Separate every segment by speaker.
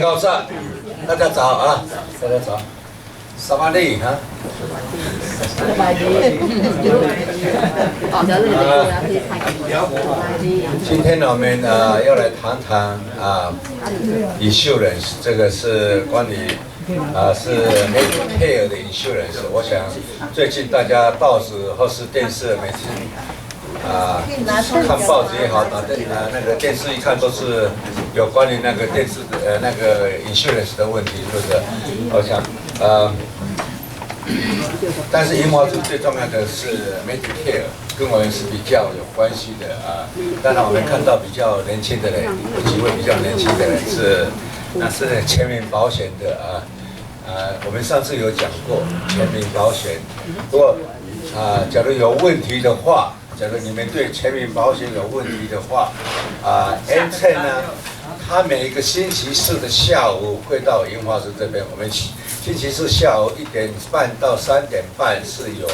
Speaker 1: 高赞，大家早啊，大家早。萨瓦利哈。今天呢，我们要来谈谈insurance， 这个是关于是 Medicare 的 insurance。我想最近大家报纸或是电视每次看报纸也好，那个电视一看都是有关于那个电视那个 insurance 的问题，是不是？我想但是银发族最重要的是 Medicare， 跟我们是比较有关系的当然我们看到比较年轻的人，有几位比较年轻的人是全民保险的我们上次有讲过全民保险。不过假如有问题的话，假如你们对全民保险有问题的话，N10呢，他每一个星期四的下午会到银发族这边，我们星期四下午1点半到3点半是有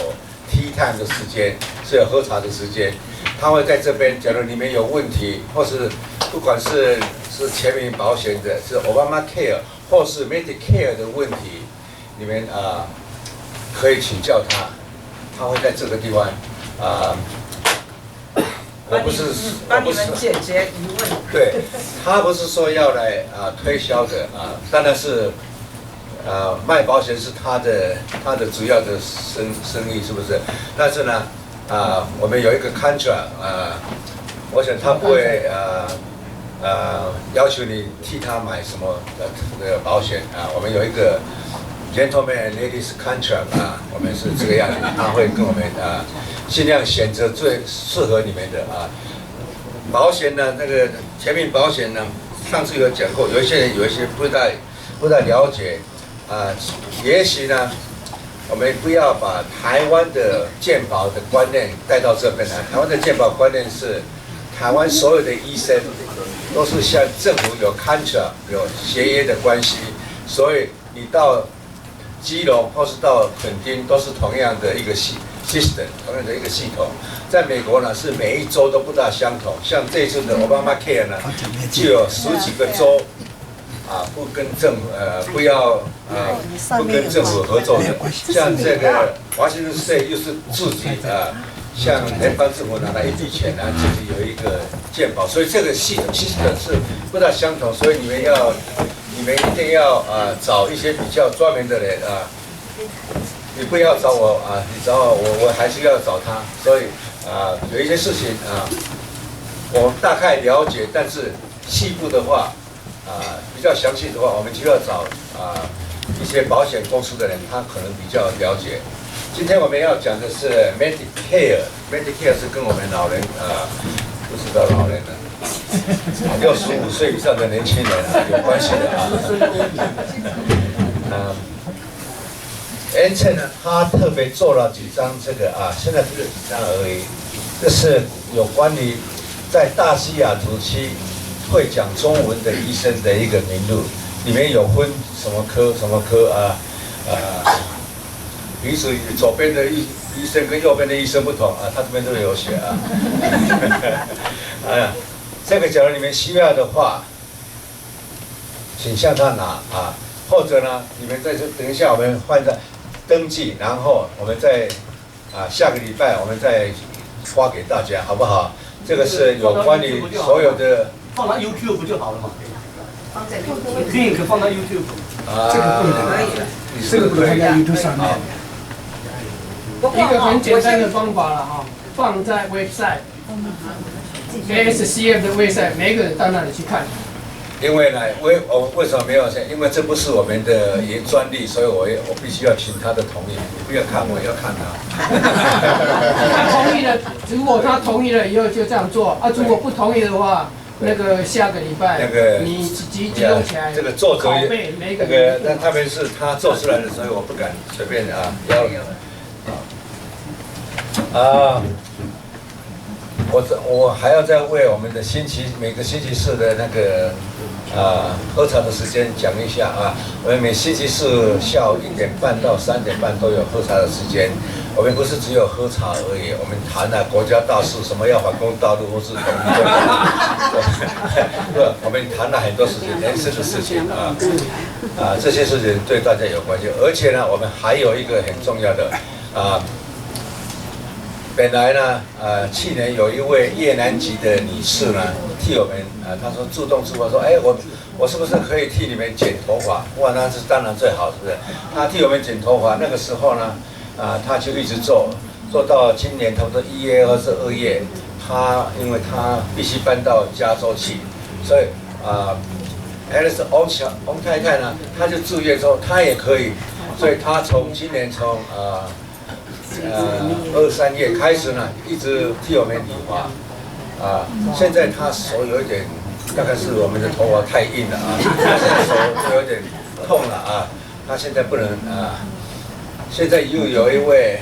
Speaker 1: tea time 的时间，是有喝茶的时间。他会在这边，假如你们有问题，或是不管是全民保险的，是 Obamacare 或是 Medicare 的问题，你们可以请教他，他会在这个地方我不是
Speaker 2: 帮你们解决疑问。
Speaker 1: 对，他不是说要来推销的当然是卖保险是他的主要的生意，是不是？但是呢我们有一个 contract 我想他不会要求你替他买什么的保险我们有一个 gentleman and ladies contract 我们是这个样子，他会跟我们尽量选择最适合你们的保险呢。那个全民保险呢，上次有讲过，有一些人有一些不太了解也许呢，我们不要把台湾的健保的观念带到这边来。台湾的健保观念是，台湾所有的医生都是向政府有 contract 有协约的关系，所以你到基隆或是到垦丁都是同样的一个system， 同样的一个系统。在美国呢，是每一州都不大相同。像这一次的 Obamacare 呢，就有10几个州不跟政府合作的。像这个华盛顿 State 又是自己向联邦政府拿了一笔钱自己有一个健保，所以这个系统是不大相同。所以你们一定要找一些比较专门的人你不要找我你找我还是要找他。所以有一些事情我大概了解，但是细部的话比较详细的话，我们就要找一些保险公司的人，他可能比较了解。今天我们要讲的是 Medicare 是跟我们老人不知道老人65岁以上的年轻人有关系的N10呢，他特别做了几张这个现在只有几张而已。这是有关于在大西雅图区会讲中文的医生的一个名录，里面有分什么科彼此左边的医生跟右边的医生不同他这边都有写这个假如你们需要的话，请向他拿或者呢，你们在这等一下我们换在登记，然后我们再下个礼拜我们再发给大家，好不好？这个是有关于所有的。
Speaker 3: 放到 YouTube 不就好了嘛？放在 link 放到 YouTube。
Speaker 2: 这个不能可以了。
Speaker 4: 这个不能在 YouTube 上面。一个很简单的方法了放在 website ASCF 的 website， 每个人到那里去看。
Speaker 1: 因为呢，我为什么没有写？因为这不是我们的专利，所以我必须要请他的同意。你不要看我，要看他。
Speaker 4: 他同意了，如果他同意了以后就这样做如果不同意的话，那个下个礼拜你集中起来，
Speaker 1: 这个作者
Speaker 4: 每个
Speaker 1: 那他们是他做出来的，所以我不敢随便邀我还要再为我们的每个星期四的那个喝茶的时间讲一下我们每星期四下午1点半到3点半都有喝茶的时间我们不是只有喝茶而已，我们谈了国家大事，什么要反攻大陆或是统一中国，我们谈了很多事情，人生的事情这些事情对大家有关系。而且呢，我们还有一个很重要的本来呢，去年有一位越南籍的女士呢，替我们她说主动自发说，我是不是可以替你们剪头发？哇，那是当然最好，是不是？她替我们剪头发，那个时候呢，她就一直做到今年差不多1月或是2月，因为她必须搬到加州去，所以Alice 翁太太呢，她就自愿说她也可以，所以她今年从2、3月开始呢，一直替我们理发现在她手有一点，大概是我们的头发太硬了她现在手就有点痛了她现在不能现在又有一位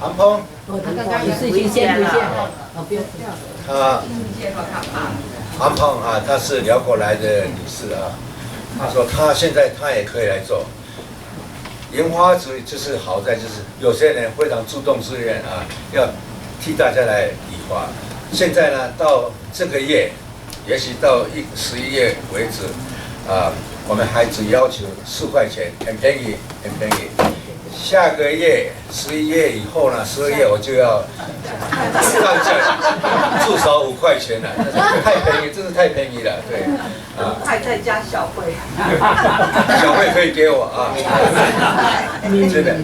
Speaker 1: 安蓬，
Speaker 5: 他刚刚有事情先不见，不要
Speaker 1: 她安蓬她是辽国来的女士她说现在她也可以来做。研发局就是好在就是有些人非常主动自愿要替大家来理发。现在呢，到这个月，也许到11月为止，我们还只要求4块钱，很便宜，很便宜。下个月11月以后呢，12月我就要上架，至少5块钱了，太便宜，真是太便宜了，对。
Speaker 2: 还再加小费，
Speaker 1: 小费可以给我真的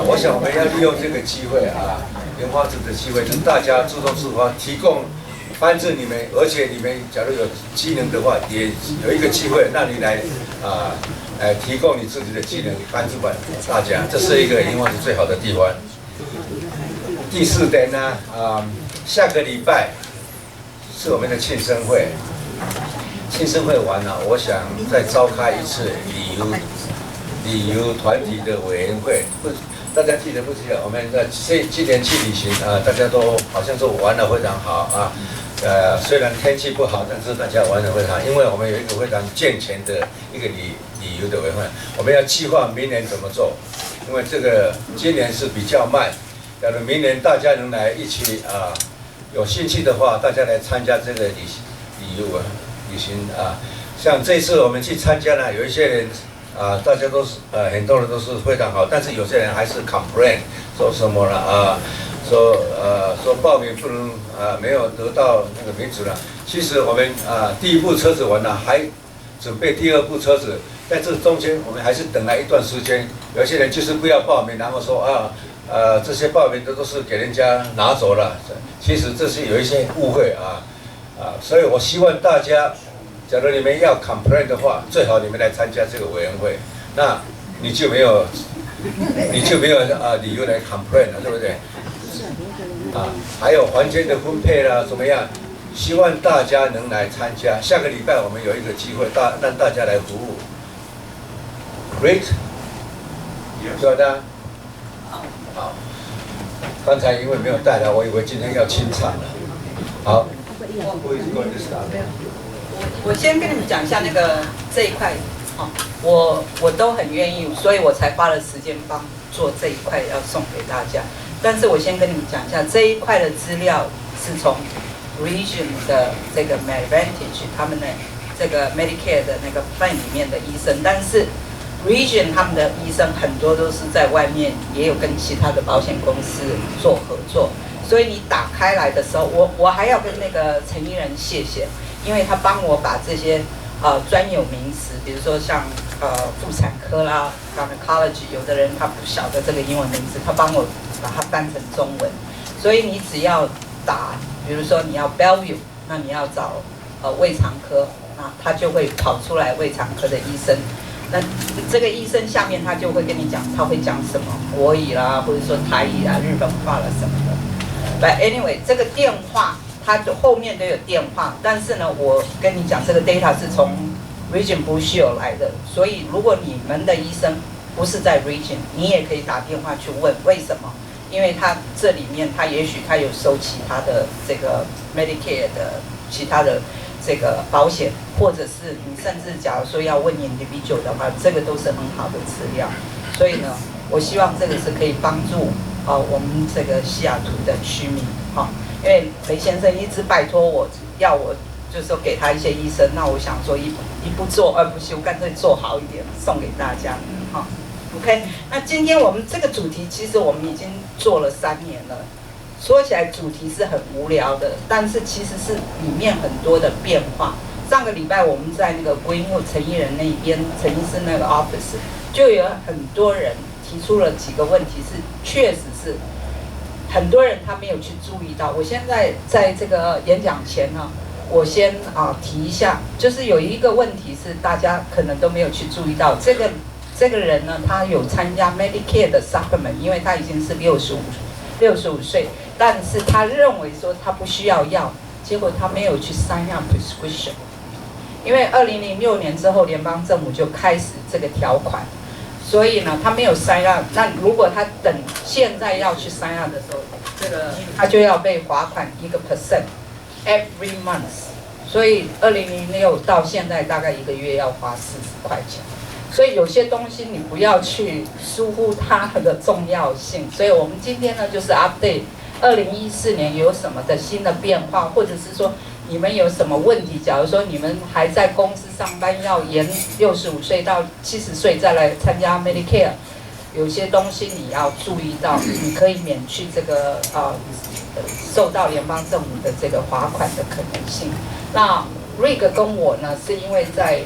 Speaker 1: 我想我们要利用这个机会研发这个机会，就是大家主动自发提供帮助你们，而且你们假如有技能的话，也有一个机会让你来提供你自己的技能，帮助大家，这是一个研发是最好的地方。第4点呢，下个礼拜是我们的庆生会。庆生会完了，我想再召开一次旅游团体的委员会。大家记得不记得？我们今年去旅行大家都好像说玩得非常好虽然天气不好，但是大家玩得非常好，因为我们有一个非常健全的一个旅游的委员会，我们要计划明年怎么做，因为这个今年是比较慢，假如明年大家能来一起有兴趣的话，大家来参加这个旅行像这次我们去参加呢，有一些人大家都是很多人都是非常好，但是有些人还是 complain 说什么了说报名不能没有得到那个名字了。其实我们第1部车子完了，还准备第2部车子，在这中间我们还是等了一段时间。有些人就是不要报名，然后说这些报名都是给人家拿走了。其实这是有一些误会所以我希望大家，假如你们要 complain 的话，最好你们来参加这个委员会，那你就没有理由来 complain 了，对不对？还有房间的分配啦，怎么样？希望大家能来参加。下个礼拜我们有一个机会，让大家来服务。Great， 晓得？好。刚才因为没有带来，我以为今天要清场了。好。
Speaker 2: 我先跟你们讲一下这一块，我都很愿意，所以我才花了时间做这一块要送给大家。但是我先跟你们讲一下这一块的资料是从 Region 的这个 Advantage 他们的这个 Medicare 的那个 plan 里面的医生，但是 Region 他们的医生很多都是在外面也有跟其他的保险公司做合作。所以你打开来的时候，我还要跟那个陈医人谢谢，因为他帮我把这些专有名词，比如说像妇产科啦 ，gynecology， 有的人他不晓得这个英文名字，他帮我把它翻成中文。所以你只要打，比如说你要 Bellevue， 那你要找胃肠科，那他就会跑出来胃肠科的医生。那这个医生下面他就会跟你讲，他会讲什么国语啦，或者说台语啦、日本话啦什么的。But anyway， 这个电话它就后面都有电话，但是呢，我跟你讲，这个 data 是从 Region Blue Shield 来的，所以如果你们的医生不是在 Region， 你也可以打电话去问为什么，因为他这里面他也许他有收其他的这个 Medicare 的其他的这个保险，或者是你甚至假如说要问 individual 的话，这个都是很好的资料，所以呢，我希望这个是可以帮助我们这个西雅图的居民因为雷先生一直拜托我，要我就是说给他一些医生，那我想说一不做二不休，干脆做好一点送给大家OK， 那今天我们这个主题其实我们已经做了3年了。说起来主题是很无聊的，但是其实是里面很多的变化。上个礼拜我们在那个Greenwood陈医人那边，陈医师那个 office， 就有很多人提出了几个问题，是确实是很多人他没有去注意到。我现在在这个演讲前呢，我先提一下，就是有一个问题是大家可能都没有去注意到，这个人呢，他有参加 Medicare 的 supplement， 因为他已经是65岁，但是他认为说他不需要药，结果他没有去 sign up prescription， 因为2006年之后联邦政府就开始这个条款，所以呢他没有 sign up。那如果他等现在要去 sign up 的时候，这个他就要被罚款1% every month， 所以2006到现在大概1个月要花40块钱。所以有些东西你不要去疏忽它的重要性。所以我们今天呢就是 update 2014年有什么的新的变化，或者是说你们有什么问题。假如说你们还在公司上班，要延65岁到70岁再来参加 Medicare， 有些东西你要注意到，你可以免去这个受到联邦政府的这个罚款的可能性。那 Rick 跟我呢是因为在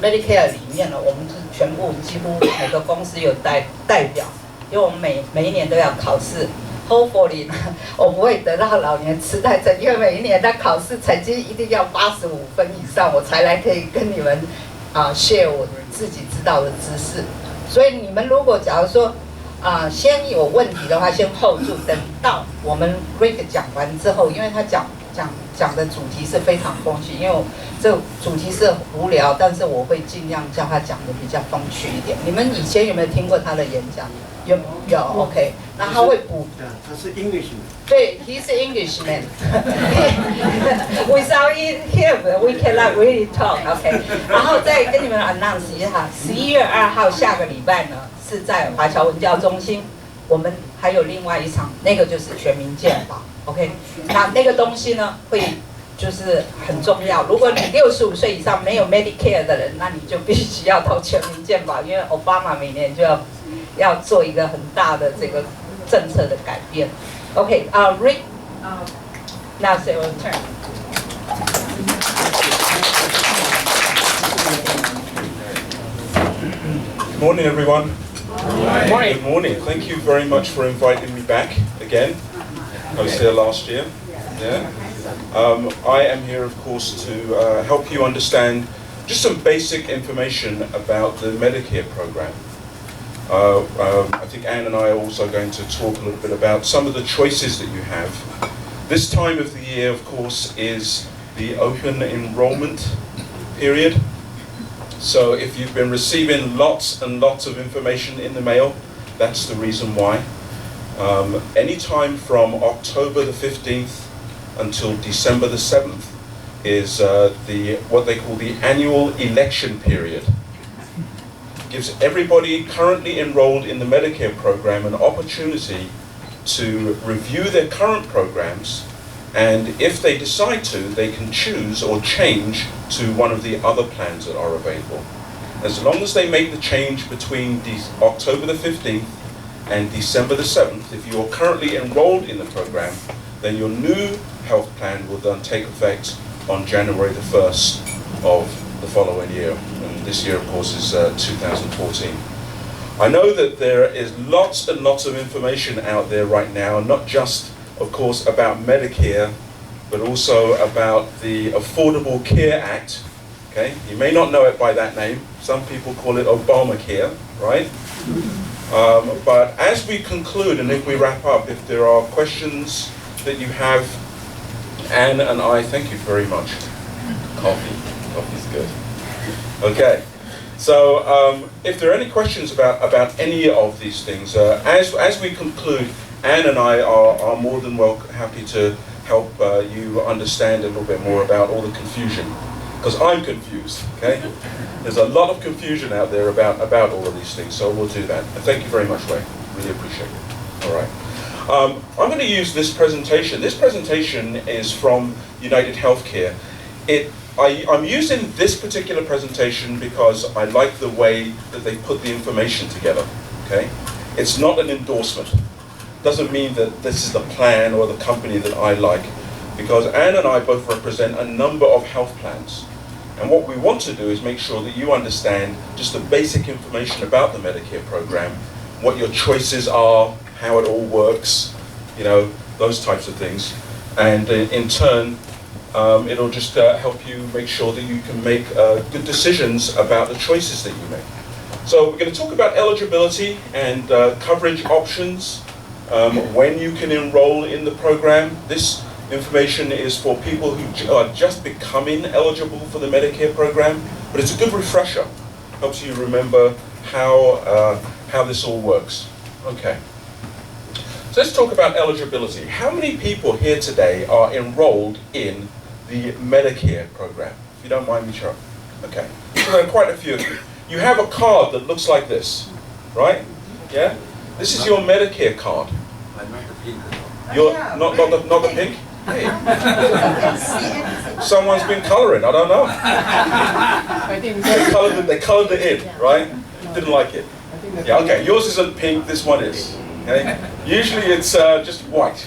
Speaker 2: Medicare 里面呢，我们是全部几乎每个公司有代表，因为我们每一年都要考试。Hopefully 呢，我不会得到老年痴呆症，因为每一年的考试成绩一定要85分以上，我才来可以跟你们share 我自己知道的知识。所以你们如果假如说先有问题的话，先 hold 住，等到我们 Rick 讲完之后，因为他讲的主题是非常风趣，因为这主题是无聊，但是我会尽量叫他讲的比较风趣一点。你们以前有没有听过他的演讲？有 OK， 那他会补。
Speaker 3: 他是 Englishman。
Speaker 2: 对 ，he's Englishman 。Without him, we cannot really talk. OK， 然后再跟你们 announce 一下，11月2号下个礼拜呢是在华侨文教中心，我们还有另外一场，那个就是全民健保。OK， 那个东西呢会就是很重要。如果你65岁以上没有 Medicare 的人，那你就必须要到全民健保，因为 Obama 每年就要做一个很大的这个政策的改变。OK， Rick， now it's your turn。Good
Speaker 6: morning, everyone. Good morning. Thank you very much for inviting me back again. I was here last year. Yeah. I am here, of course, to help you understand just some basic information about the Medicare program. I think Anne and I are also going to talk a little bit about some of the choices that you have. This time of the year, of course, is the open enrollment period. So if you've been receiving lots and lots of information in the mail, that's the reason why. Anytime from October the 15th until December the 7th is what they call the annual election period. Gives everybody currently enrolled in the Medicare program an opportunity to review their current programs, and if they decide to, they can choose or change to one of the other plans that are available. As long as they make the change between October the 15th and December the 7th, if you're currently enrolled in the program, then your new health plan will then take effect on January the 1st of the following year. And this year, of course, is 2014. I know that there is lots and lots of information out there right now, not just, of course, about Medicare, but also about the Affordable Care Act. Okay, you may not know it by that name. Some people call it Obamacare, right? But as we conclude and if we wrap up, if there are questions that you have, Anne and I, thank you very much. Coffee's good. Okay, so if there are any questions about any of these things, as we conclude, Anne and I are more than happy to help you understand a little bit more about all the confusion, because I'm confused, okay? There's a lot of confusion out there about all of these things, so we'll do that. Thank you very much, Ray. Really appreciate it. All right. I'm going to use this presentation. This presentation is from United Healthcare. I'm using this particular presentation because I like the way that they put the information together. Okay? It's not an endorsement. Doesn't mean that this is the plan or the company that I like, because Anne and I both represent a number of health plans. And what we want to do is make sure that you understand just the basic information about the Medicare program, what your choices are, how it all works, you know, those types of things. And in turn, it'll just help you make sure that you can make good decisions about the choices that you make. So we're going to talk about eligibility and coverage options, when you can enroll in the program. This information is for people who are just becoming eligible for the Medicare program, but it's a good refresher. Helps you remember how this all works. Okay. So let's talk about eligibility. How many people here today are enrolled in the Medicare program? If you don't mind me showing. Okay. So there are quite a few of you. You have a card that looks like this, right? Yeah? This is your Medicare card.
Speaker 1: I'm not the pink.
Speaker 6: You're not the pink? Hey. Someone's been coloring, I don't know. They colored it in, right? Didn't like it. Yeah, okay, yours isn't pink, this one is. Okay? Usually it's just white.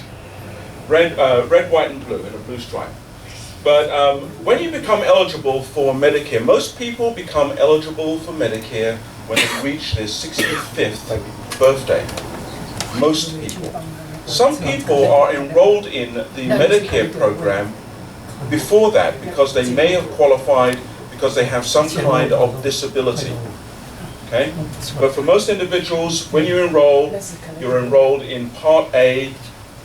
Speaker 6: Red, white and blue, and a blue stripe. But when you become eligible for Medicare, most people become eligible for Medicare when they reach their 65th birthday. Most people. Some people are enrolled in the Medicare program before that because they may have qualified because they have some kind of disability. Okay? But for most individuals, when you enroll, you're enrolled in Part A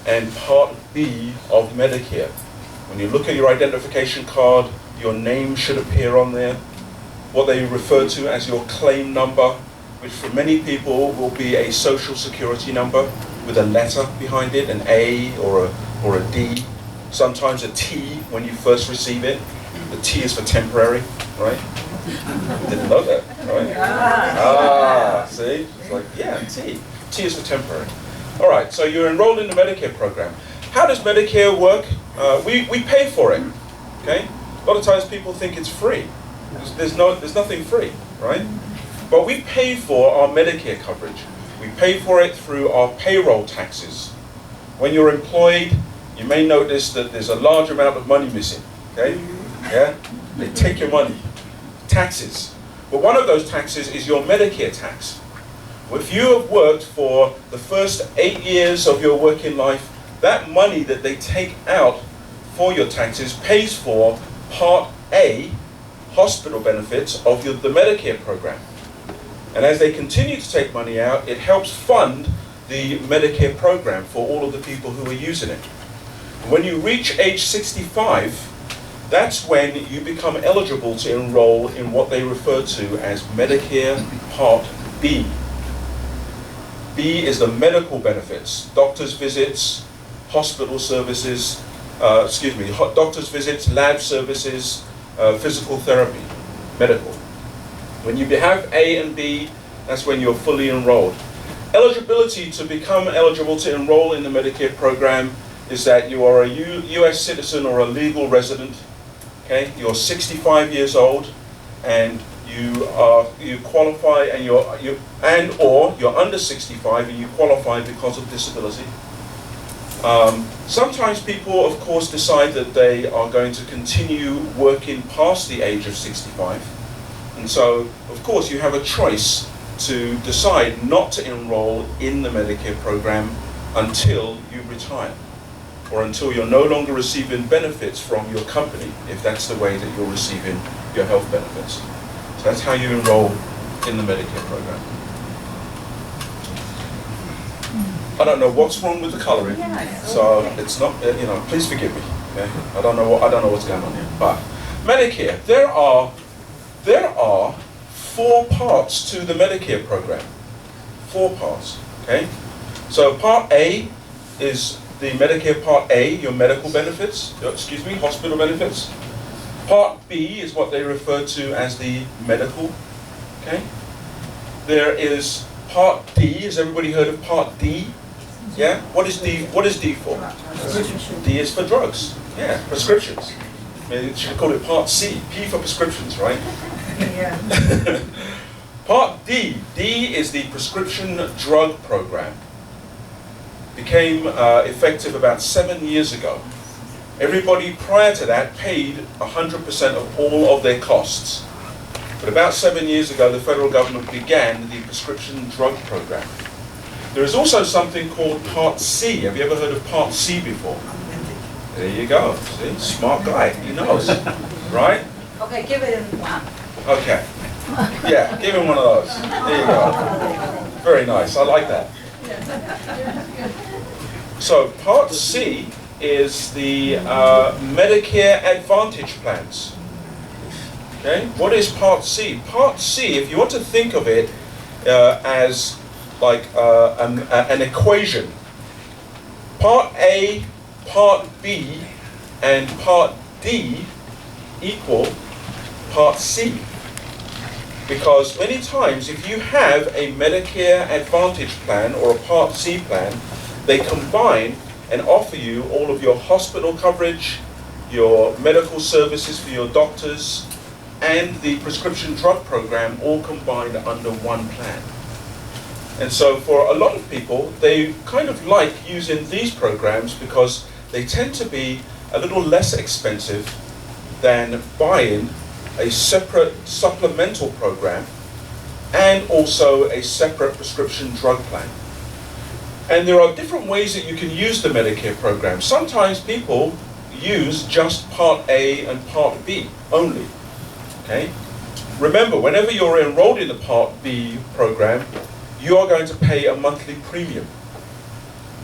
Speaker 6: and Part B of Medicare. When you look at your identification card, your name should appear on there. What they refer to as your claim number, which for many people will be a social security number with a letter behind it, an A or a D, sometimes a T when you first receive it. The T is for temporary, right? Didn't know that, right? Ah, see? It's like, yeah, T. T is for temporary. All right, so you're enrolled in the Medicare program. How does Medicare work? We pay for it, okay? A lot of times people think it's free. There's nothing free, right? But we pay for our Medicare coverage. We pay for it through our payroll taxes. When you're employed, you may notice that there's a large amount of money missing, okay? Yeah? They take your money. Taxes. But one of those taxes is your Medicare tax. If you have worked for the first 8 years of your working life, that money that they take out for your taxes pays for Part A, hospital benefits of the Medicare program. And as they continue to take money out, it helps fund the Medicare program for all of the people who are using it. When you reach age 65, that's when you become eligible to enroll in what they refer to as Medicare Part B. B is the medical benefits, doctor's visits, hospital services, doctor's visits, lab services, physical therapy, medical. When you have A and B, that's when you're fully enrolled. Eligibility to become eligible to enroll in the Medicare program is that you are a U.S. citizen or a legal resident. Okay, you're 65 years old, and you qualify, and or you're under 65 and you qualify because of disability. Sometimes people, of course, decide that they are going to continue working past the age of 65. And so, of course, you have a choice to decide not to enroll in the Medicare program until you retire, or until you're no longer receiving benefits from your company, if that's the way that you're receiving your health benefits. So that's how you enroll in the Medicare program. I don't know what's wrong with the coloring, so it's not, please forgive me. Okay? I don't know what's going on here. But Medicare, there are 4 parts to the Medicare program. 4 parts. Okay. So Part A is the Medicare Part A, your medical benefits, hospital benefits. Part B is what they refer to as the medical. Okay. There is Part D, has everybody heard of Part D? Yeah? What is D for? D is for drugs. Yeah, prescriptions. Maybe you should call it Part C, P for prescriptions, right?
Speaker 2: Yeah.
Speaker 6: Part D. D is the prescription drug program. Became effective about 7 years ago. Everybody prior to that paid 100% of all of their costs. But about 7 years ago, the federal government began the prescription drug program. There is also something called Part C. Have you ever heard of Part C before? There you go. See, smart guy. He knows, right?
Speaker 2: Okay, give it one.
Speaker 6: Okay. Yeah, give him one of those. There you go. Very nice. I like that. So Part C is the Medicare Advantage plans. Okay. What is Part C? Part C, if you want to think of it as like an equation, Part A, Part B, and Part D equal Part C. Because many times if you have a Medicare Advantage plan or a Part C plan, they combine and offer you all of your hospital coverage, your medical services for your doctors, and the prescription drug program all combined under one plan. And so for a lot of people, they kind of like using these programs because they tend to be a little less expensive than buying a separate supplemental program and also a separate prescription drug plan. And there are different ways that you can use the Medicare program. Sometimes people use just Part A and Part B only. Okay? Remember, whenever you're enrolled in the Part B program, you are going to pay a monthly premium.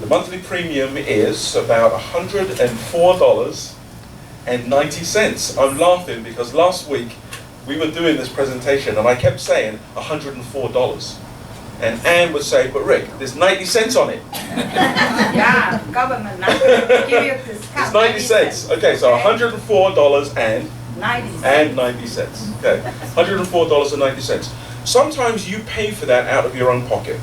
Speaker 6: The monthly premium is about $104.90. I'm laughing because last week we were doing this presentation and I kept saying $104. And Anne would say, but Rick, there's 90 cents on it.
Speaker 2: Yeah, government give you discount.
Speaker 6: It's 90 cents. Okay, so $104 and
Speaker 2: 90
Speaker 6: cents. Okay, $104.90. Sometimes you pay for that out of your own pocket.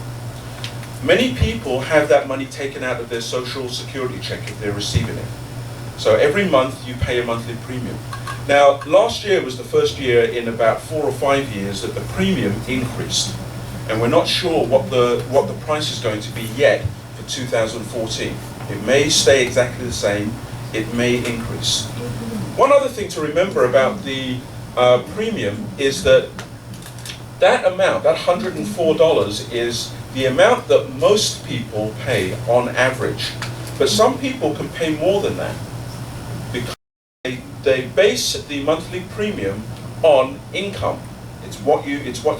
Speaker 6: Many people have that money taken out of their Social Security check if they're receiving it. So every month you pay a monthly premium. Now, last year was the first year in about 4 or 5 years that the premium increased. And we're not sure what the price is going to be yet for 2014. It may stay exactly the same, it may increase. One other thing to remember about the premium is that amount, that $104, is the amount that most people pay on average. But some people can pay more than that because they base the monthly premium on income. It's what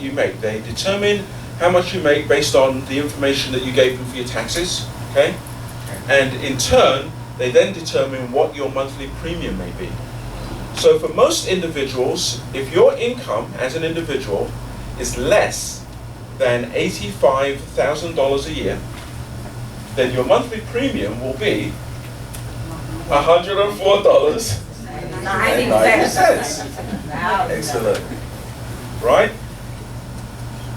Speaker 6: you make. They determine how much you make based on the information that you gave them for your taxes, okay? And in turn, they then determine what your monthly premium may be. So for most individuals, if your income as an individual is less than $85,000 a year, then your monthly premium will be $104.90. Excellent. Right?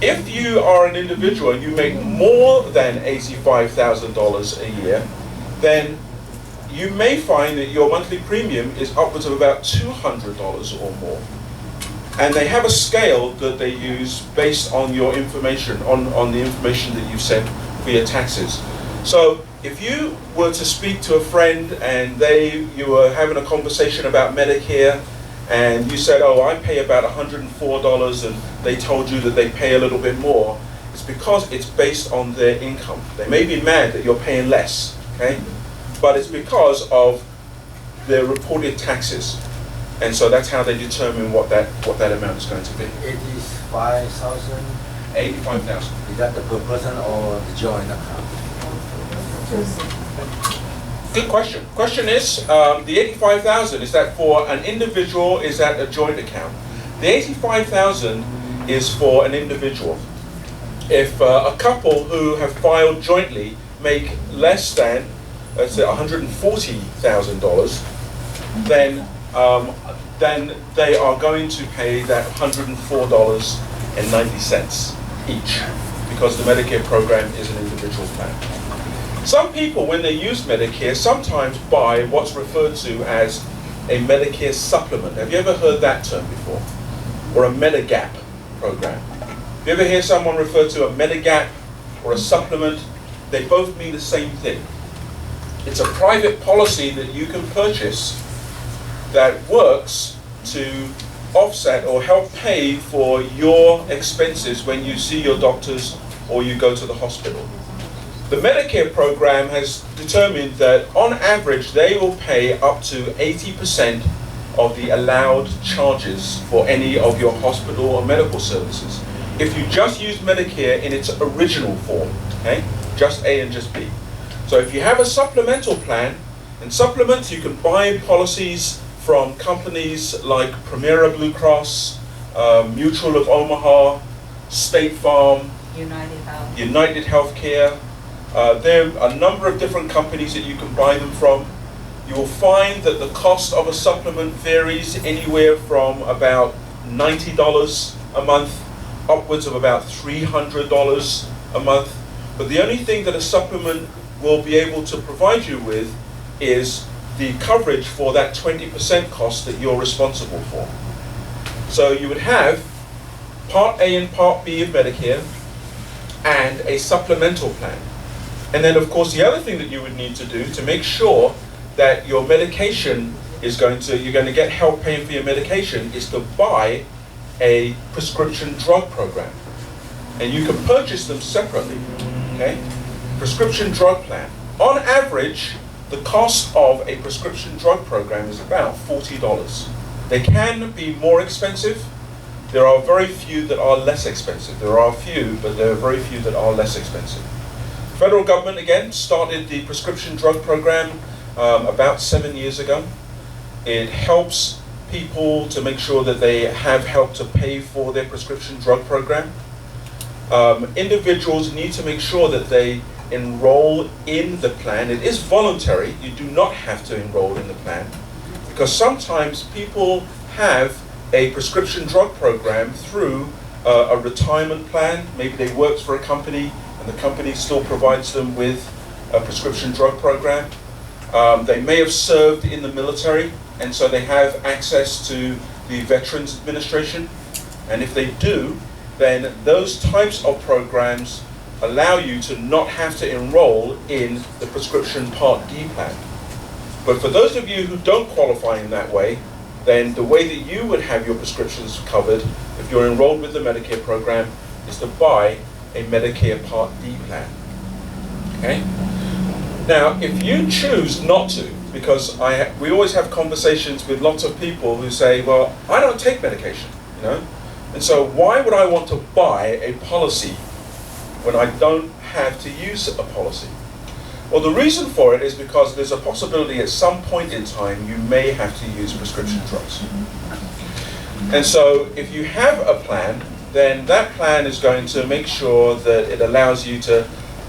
Speaker 6: If you are an individual and you make more than $85,000 a year, then you may find that your monthly premium is upwards of about $200 or more. And they have a scale that they use based on your information, on the information that you've sent for your taxes. So if you were to speak to a friend and you were having a conversation about Medicare, and you said, oh, I pay about $104, and they told you that they pay a little bit more, it's because it's based on their income. They may be mad that you're paying less, okay? But it's because of their reported taxes. And so that's how they determine what that amount is going to be.
Speaker 1: 85,000.
Speaker 6: 85,000.
Speaker 1: Is that the per person or the joint account?
Speaker 6: Good question. Question is, the 85,000, is that for an individual, is that a joint account? The 85,000 is for an individual. If a couple who have filed jointly make less than, let's say, $140,000, then they are going to pay that $104.90 each, because the Medicare program is an individual plan. Some people, when they use Medicare, sometimes buy what's referred to as a Medicare supplement. Have you ever heard that term before? Or a Medigap program. Have you ever hear someone refer to a Medigap or a supplement? They both mean the same thing. It's a private policy that you can purchase that works to offset or help pay for your expenses when you see your doctors or you go to the hospital. The Medicare program has determined that on average they will pay up to 80% of the allowed charges for any of your hospital or medical services. If you just use Medicare in its original form, okay, just A and just B. So if you have a supplemental plan, in supplements you can buy policies from companies like Premera Blue Cross, Mutual of Omaha, State Farm, United Healthcare. There are a number of different companies that you can buy them from. You will find that the cost of a supplement varies anywhere from about $90 a month upwards of about $300 a month. But the only thing that a supplement will be able to provide you with is the coverage for that 20% cost that you're responsible for. So you would have Part A and Part B of Medicare and a supplemental plan. And then of course the other thing that you would need to do to make sure that your medication is you're going to get help paying for your medication is to buy a prescription drug program. And you can purchase them separately, okay? Prescription drug plan. On average, the cost of a prescription drug program is about $40. They can be more expensive. There are very few that are less expensive. There are a few, but there are very few that are less expensive. The federal government, again, started the prescription drug program about 7 years ago. It helps people to make sure that they have help to pay for their prescription drug program. Individuals need to make sure that they enroll in the plan. It is voluntary. You do not have to enroll in the plan because sometimes people have a prescription drug program through a retirement plan. Maybe they worked for a company and the company still provides them with a prescription drug program. They may have served in the military and so they have access to the Veterans Administration. And if they do, then those types of programs allow you to not have to enroll in the prescription Part D plan. But for those of you who don't qualify in that way, then the way that you would have your prescriptions covered if you're enrolled with the Medicare program is to buy a Medicare Part D plan. Okay? Now, if you choose not to, because we always have conversations with lots of people who say, well, I don't take medication, you know? And so why would I want to buy a policy when I don't have to use a policy? Well, the reason for it is because there's a possibility at some point in time you may have to use prescription drugs. And so if you have a plan, then that plan is going to make sure that it allows you to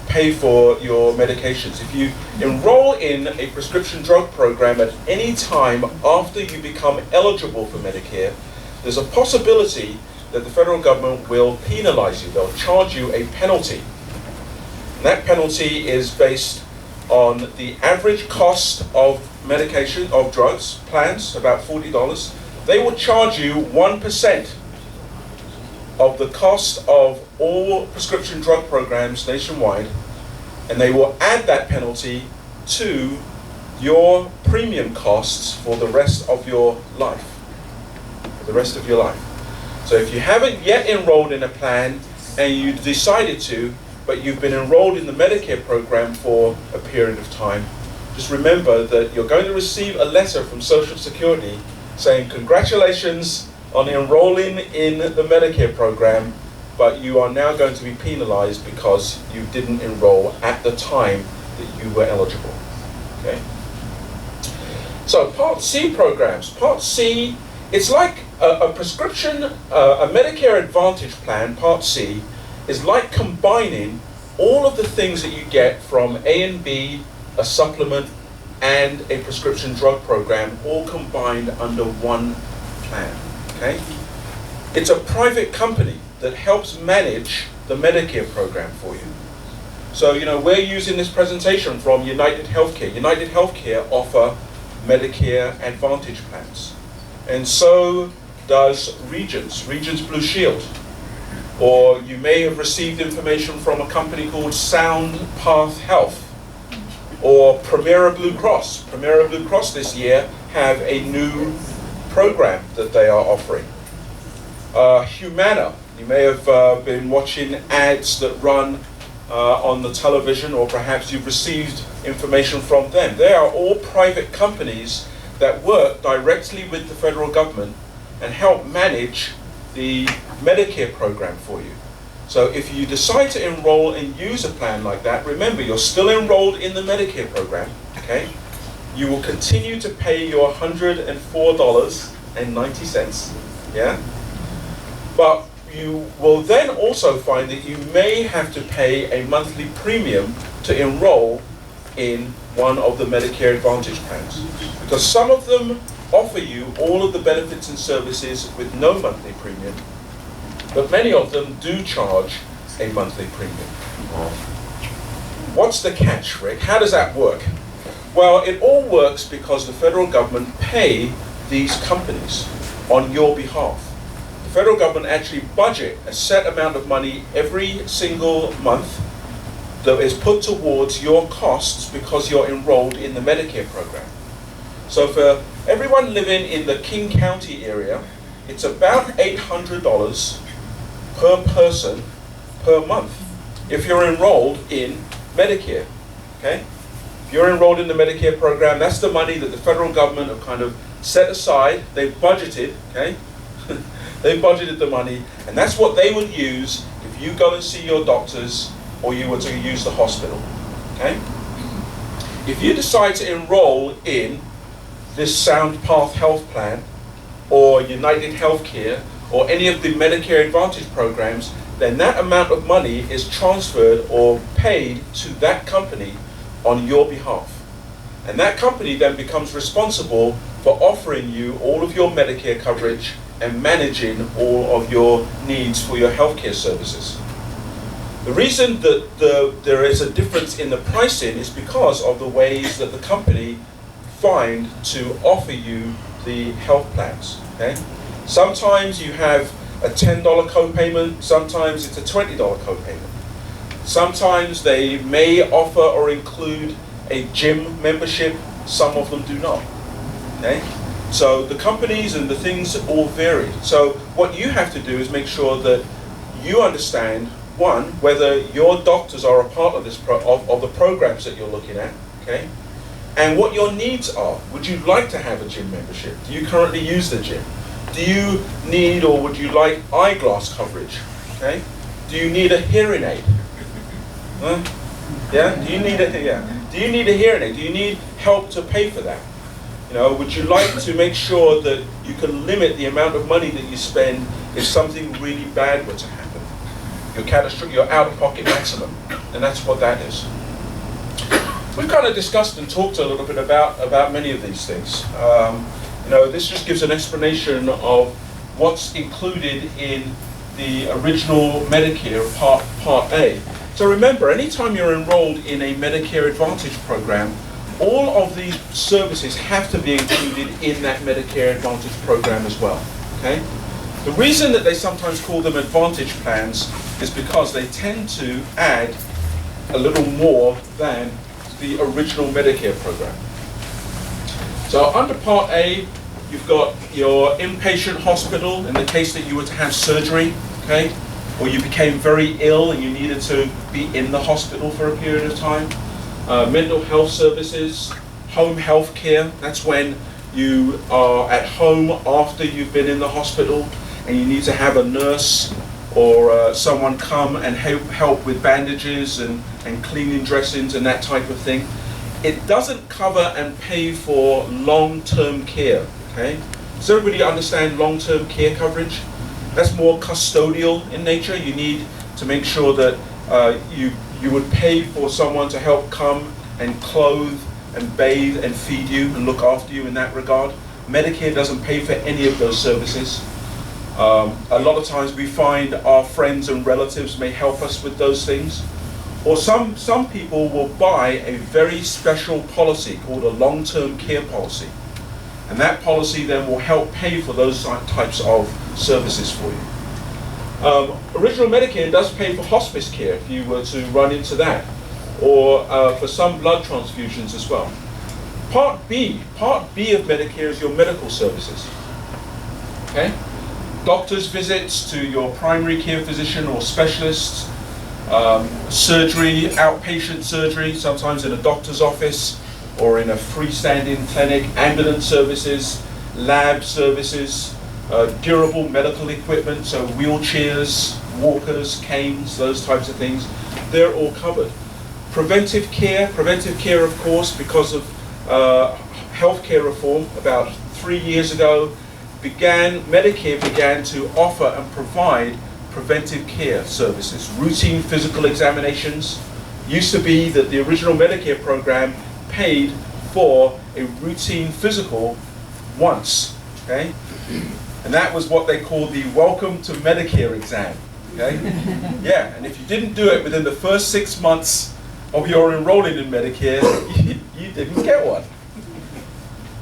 Speaker 6: pay for your medications. If you enroll in a prescription drug program at any time after you become eligible for Medicare, there's a possibility that the federal government will penalize you. They'll charge you a penalty. And that penalty is based on the average cost of medication, of drugs, plans, about $40. They will charge you 1% of the cost of all prescription drug programs nationwide, and they will add that penalty to your premium costs for the rest of your life. For the rest of your life. So if you haven't yet enrolled in a plan and you decided to, but you've been enrolled in the Medicare program for a period of time, just remember that you're going to receive a letter from Social Security saying congratulations on enrolling in the Medicare program, but you are now going to be penalized because you didn't enroll at the time that you were eligible. Okay? So Part C programs. Part C, it's like a prescription, a Medicare Advantage plan, Part C, is like combining all of the things that you get from A and B, a supplement, and a prescription drug program, all combined under one plan. Okay? It's a private company that helps manage the Medicare program for you. So, you know, we're using this presentation from United Healthcare. United Healthcare offer Medicare Advantage plans. And so does Regence Blue Shield. Or you may have received information from a company called Sound Path Health. Or Premier Blue Cross. Premier Blue Cross this year have a new program that they are offering. Humana, you may have been watching ads that run on the television, or perhaps you've received information from them. They are all private companies that work directly with the federal government and help manage the Medicare program for you. So if you decide to enroll and use a plan like that, remember you're still enrolled in the Medicare program, okay? You will continue to pay your $104.90, yeah? But you will then also find that you may have to pay a monthly premium to enroll in one of the Medicare Advantage plans. Because some of them offer you all of the benefits and services with no monthly premium, but many of them do charge a monthly premium. What's the catch, Rick? How does that work? Well, it all works because the federal government pay these companies on your behalf. The federal government actually budget a set amount of money every single month that is put towards your costs because you're enrolled in the Medicare program. So for everyone living in the King County area, it's about $800 per person per month if you're enrolled in Medicare, okay? If you're enrolled in the Medicare program, that's the money that the federal government have kind of set aside, they've budgeted, okay? They budgeted the money, and that's what they would use if you go and see your doctors or you were to use the hospital, okay? If you decide to enroll in this Sound Path Health Plan or United Healthcare or any of the Medicare Advantage programs, then that amount of money is transferred or paid to that company on your behalf. And that company then becomes responsible for offering you all of your Medicare coverage and managing all of your needs for your healthcare services. The reason that there is a difference in the pricing is because of the ways that the company find to offer you the health plans, okay? Sometimes you have a $10 copayment, sometimes it's a $20 copayment. Sometimes they may offer or include a gym membership, some of them do not, okay? So the companies and the things all vary. So what you have to do is make sure that you understand, one, whether your doctors are a part of this of the programs that you're looking at, okay? And what your needs are. Would you like to have a gym membership? Do you currently use the gym? Do you need or would you like eyeglass coverage? Okay? Do you need a hearing aid? Huh? Yeah? Do you need a hearing aid? Do you need help to pay for that? You know, would you like to make sure that you can limit the amount of money that you spend if something really bad were to happen? Your out-of-pocket maximum, and that's what that is. We've kind of discussed and talked a little bit about many of these things. You know, this just gives an explanation of what's included in the original Medicare Part A. So remember, anytime you're enrolled in a Medicare Advantage program, all of these services have to be included in that Medicare Advantage program as well, okay? The reason that they sometimes call them Advantage plans is because they tend to add a little more than the original Medicare program. So under Part A, you've got your inpatient hospital in the case that you were to have surgery, okay? Or you became very ill and you needed to be in the hospital for a period of time. Mental health services, home health care, that's when you are at home after you've been in the hospital and you need to have a nurse or someone come and help with bandages and cleaning dressings and that type of thing. It doesn't cover and pay for long-term care, okay? Does everybody understand long-term care coverage? That's more custodial in nature. You need to make sure that you would pay for someone to help come and clothe and bathe and feed you and look after you in that regard. Medicare doesn't pay for any of those services. A lot of times we find our friends and relatives may help us with those things. Or some people will buy a very special policy called a long-term care policy. And that policy then will help pay for those types of services for you. Original Medicare does pay for hospice care if you were to run into that, or for some blood transfusions as well. Part B of Medicare is your medical services. Okay? Doctor's visits to your primary care physician or specialists, surgery, outpatient surgery, sometimes in a doctor's office or in a freestanding clinic, ambulance services, lab services, durable medical equipment, so wheelchairs, walkers, canes, those types of things, they're all covered. Preventive care, of course, because of healthcare reform about 3 years ago, Medicare began to offer and provide preventive care services. Routine physical examinations. Used to be that the original Medicare program paid for a routine physical once, okay? And that was what they called the Welcome to Medicare exam, okay? Yeah, and if you didn't do it within the first 6 months of your enrolling in Medicare, you didn't get one.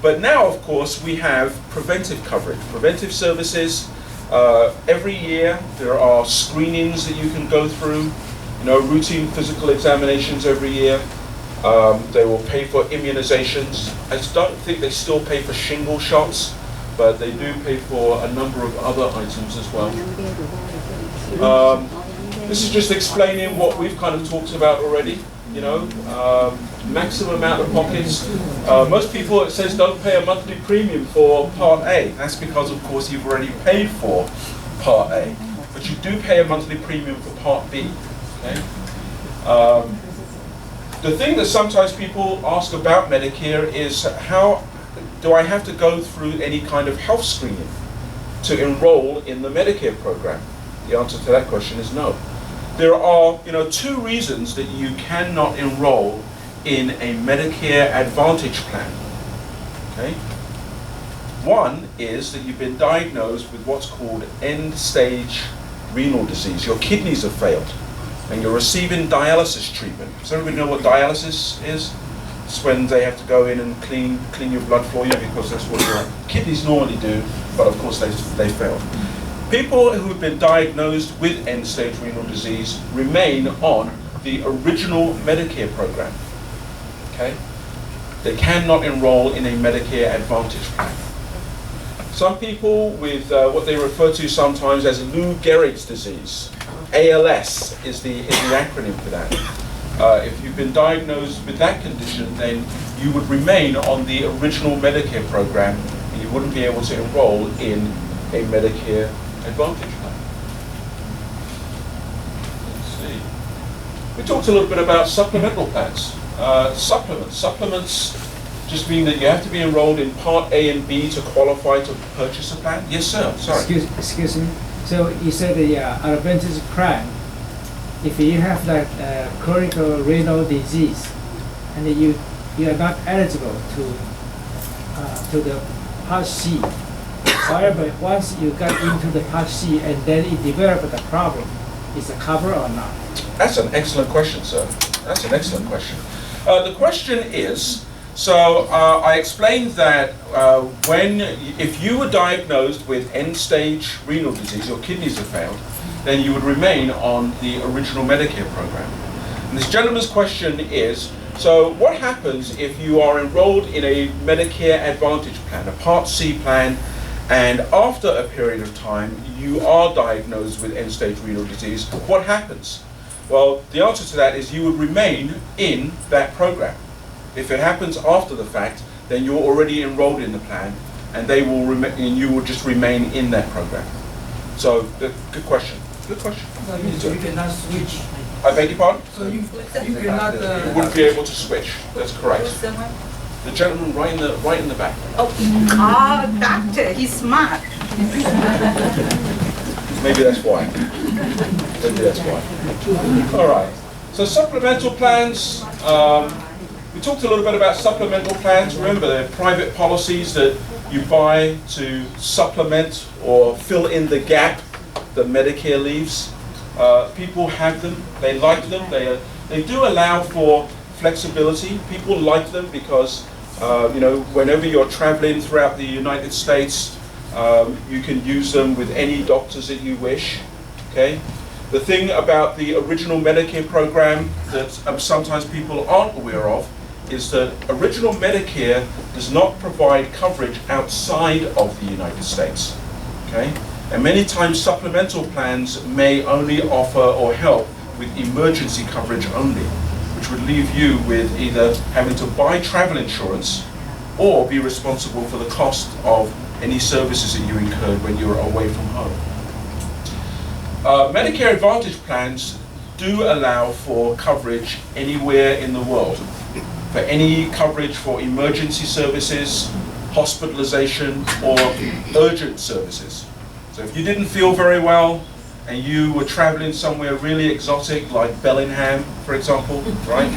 Speaker 6: But now, of course, we have preventive coverage, preventive services. Every year there are screenings that you can go through, routine physical examinations every year. They will pay for immunizations. I don't think they still pay for shingle shots, but they do pay for a number of other items as well. This is just explaining what we've kind of talked about already. Maximum amount of pockets. Most people, it says, don't pay a monthly premium for Part A. That's because, of course, you've already paid for Part A. But you do pay a monthly premium for Part B. Okay? The thing that sometimes people ask about Medicare is, how do I have to go through any kind of health screening to enroll in the Medicare program? The answer to that question is no. There are, 2 reasons that you cannot enroll in a Medicare Advantage plan. Okay? One is that you've been diagnosed with what's called end-stage renal disease. Your kidneys have failed, and you're receiving dialysis treatment. Does everybody know what dialysis is? It's when they have to go in and clean your blood for you, because that's what your kidneys normally do, but of course they failed. People who have been diagnosed with end-stage renal disease remain on the original Medicare program. Okay? They cannot enroll in a Medicare Advantage plan. Some people with what they refer to sometimes as Lou Gehrig's disease, ALS is the acronym for that. If you've been diagnosed with that condition, then you would remain on the original Medicare program, and you wouldn't be able to enroll in a Medicare Advantage plan. Let's see. We talked a little bit about supplemental plans. Supplements just mean that you have to be enrolled in Part A and B to qualify to purchase a plan. Yes, sir. Sorry.
Speaker 7: Excuse me. So you said the Advantage plan. If you have that chronic renal disease and you are not eligible to the Part C. However, once you got into the Part C and then it developed a problem, is it covered or not?
Speaker 6: That's an excellent question, sir. That's an excellent question. The question is, I explained that if you were diagnosed with end-stage renal disease, your kidneys have failed, then you would remain on the original Medicare program. And this gentleman's question is, so what happens if you are enrolled in a Medicare Advantage plan, a Part C plan, and after a period of time you are diagnosed with end-stage renal disease? What happens? Well, the answer to that is you would remain in that program. If it happens after the fact, then you're already enrolled in the plan, and you will just remain in that program. So, good question. Good question.
Speaker 4: So you cannot switch.
Speaker 6: I beg your pardon?
Speaker 4: So you cannot.
Speaker 6: You wouldn't be able to switch. That's correct. The gentleman right in the back.
Speaker 2: Oh, doctor, he's smart.
Speaker 6: Maybe that's why. Maybe that's why. All right. So supplemental plans. We talked a little bit about supplemental plans. Remember, they're private policies that you buy to supplement or fill in the gap that Medicare leaves. People have them, they like them, they do allow for flexibility. People like them because whenever you're traveling throughout the United States, you can use them with any doctors that you wish. Okay. The thing about the original Medicare program that sometimes people aren't aware of is that original Medicare does not provide coverage outside of the United States. Okay. And many times supplemental plans may only offer or help with emergency coverage only, which would leave you with either having to buy travel insurance or be responsible for the cost of any services that you incurred when you were away from home. Medicare Advantage plans do allow for coverage anywhere in the world, for any coverage for emergency services, hospitalization, or urgent services. So if you didn't feel very well and you were traveling somewhere really exotic like Bellingham, for example, right?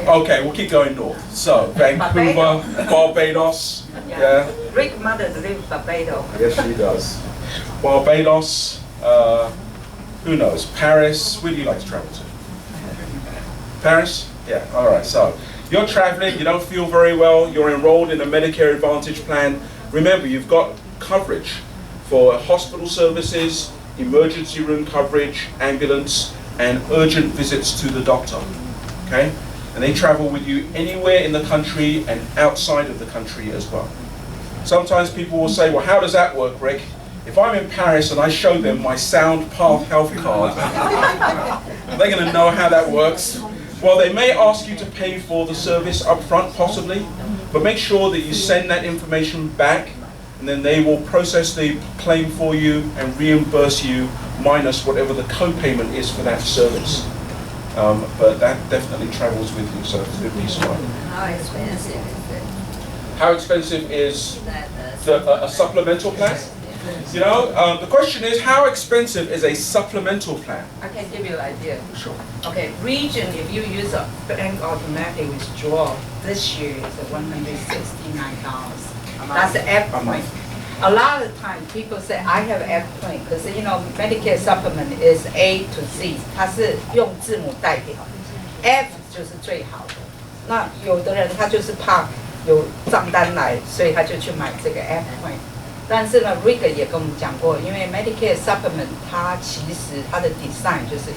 Speaker 6: Okay, we'll keep going north. So Vancouver, Barbados, yeah.
Speaker 2: Rick's mother lives Barbados.
Speaker 6: Yes, she does. Barbados, who knows? Paris, where do you like to travel to? Paris? Yeah, all right. So you're traveling, you don't feel very well, you're enrolled in a Medicare Advantage plan. Remember, you've got coverage for hospital services, emergency room coverage, ambulance, and urgent visits to the doctor, okay? And they travel with you anywhere in the country and outside of the country as well. Sometimes people will say, well, how does that work, Rick? If I'm in Paris and I show them my Sound Path health card, they're gonna know how that works. Well, they may ask you to pay for the service up front, possibly, but make sure that you send that information back, and then they will process the claim for you and reimburse you minus whatever the co-payment is for that service. But that definitely travels with you, so it's a good piece of mind.
Speaker 8: How expensive is it?
Speaker 6: How expensive is a supplemental plan? You know, the question is, how expensive is a supplemental plan?
Speaker 2: I can give you an idea.
Speaker 6: Sure.
Speaker 2: Okay, region, if you use a bank automatic withdrawal, this year is $169. That's the F point. A lot of the time, people say I have F point, because Medicare supplement is A to Z， 它是用字母代表 ，F 就是最好的。那有的人他就是怕有账单来，所以他就去买这个 F point。但是呢 ，Rick 也跟我们讲过，因为 Medicare supplement 它其实它的 design 就是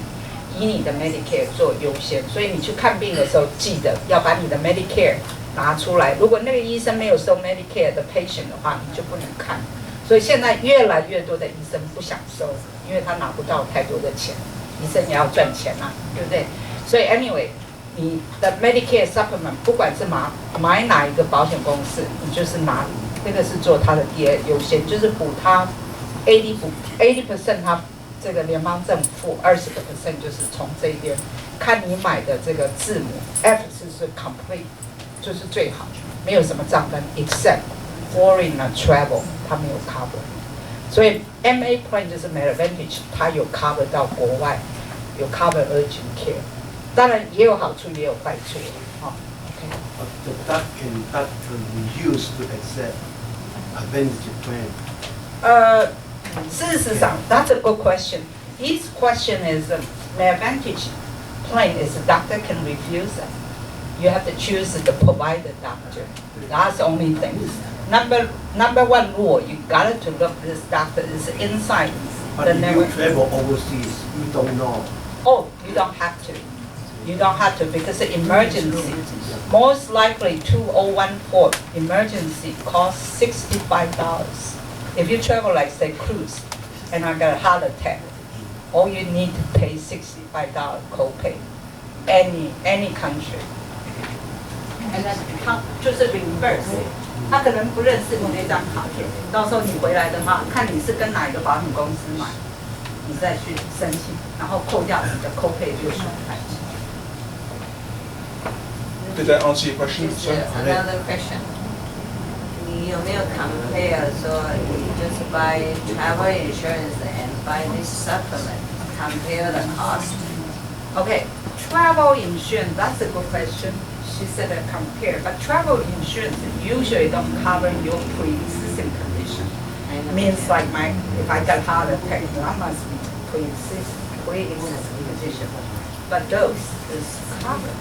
Speaker 2: 以你的 Medicare 做优先，所以你去看病的时候，记得要把你的 Medicare 拿出来。如果那个医生没有收 Medicare 的 patient 的话，你就不能看。所以现在越来越多的医生不想收，因为他拿不到太多的钱，医生也要赚钱啊，对不对？所以 anyway， 你的 Medicare supplement 不管是买哪一个保险公司，你就是拿那个是做他的第二优先，就是补他 80% 他这个联邦政府20% 就是从这边看你买的这个字母 F 是 complete。就是最好，没有什么账单 ，except foreign travel， 它没有 cover， 所以 MA plan 就是 Medicare， 它有 cover 到国外，有 cover urgent care， 当然也有好处也有坏处，OK。
Speaker 3: That can use to accept Advantage plan.
Speaker 2: 事实上 ，that's a good question. His question is Advantage plan is the doctor can refuse it. You have to choose the provider doctor. That's the only thing. Number one rule, you got to look this doctor is inside
Speaker 3: But
Speaker 2: the
Speaker 3: if you
Speaker 2: network.
Speaker 3: travel overseas, you don't know.
Speaker 2: Oh, you don't have to. You don't have to because the emergency. Most likely 2014 emergency costs $65. If you travel like say cruise, and I got a heart attack, all you need to pay $65 copay. Any country. And then 他就是 reverse， 他可能不认识你那张卡片，到时候你回来的话，看你是跟哪一个保险公司买，你再去申请，然后扣掉你的copay $60。Did
Speaker 6: that answer your question,
Speaker 8: Just
Speaker 6: sir?
Speaker 8: another question. 你有没有 compare 说你就是 buy travel insurance and buy this supplement, compare the cost?
Speaker 2: Okay, travel insurance, that's a good question. she said compare, but travel insurance usually don't cover your pre-existing condition. Means like if I got heart attack, that must be pre-existing condition. But those is covered.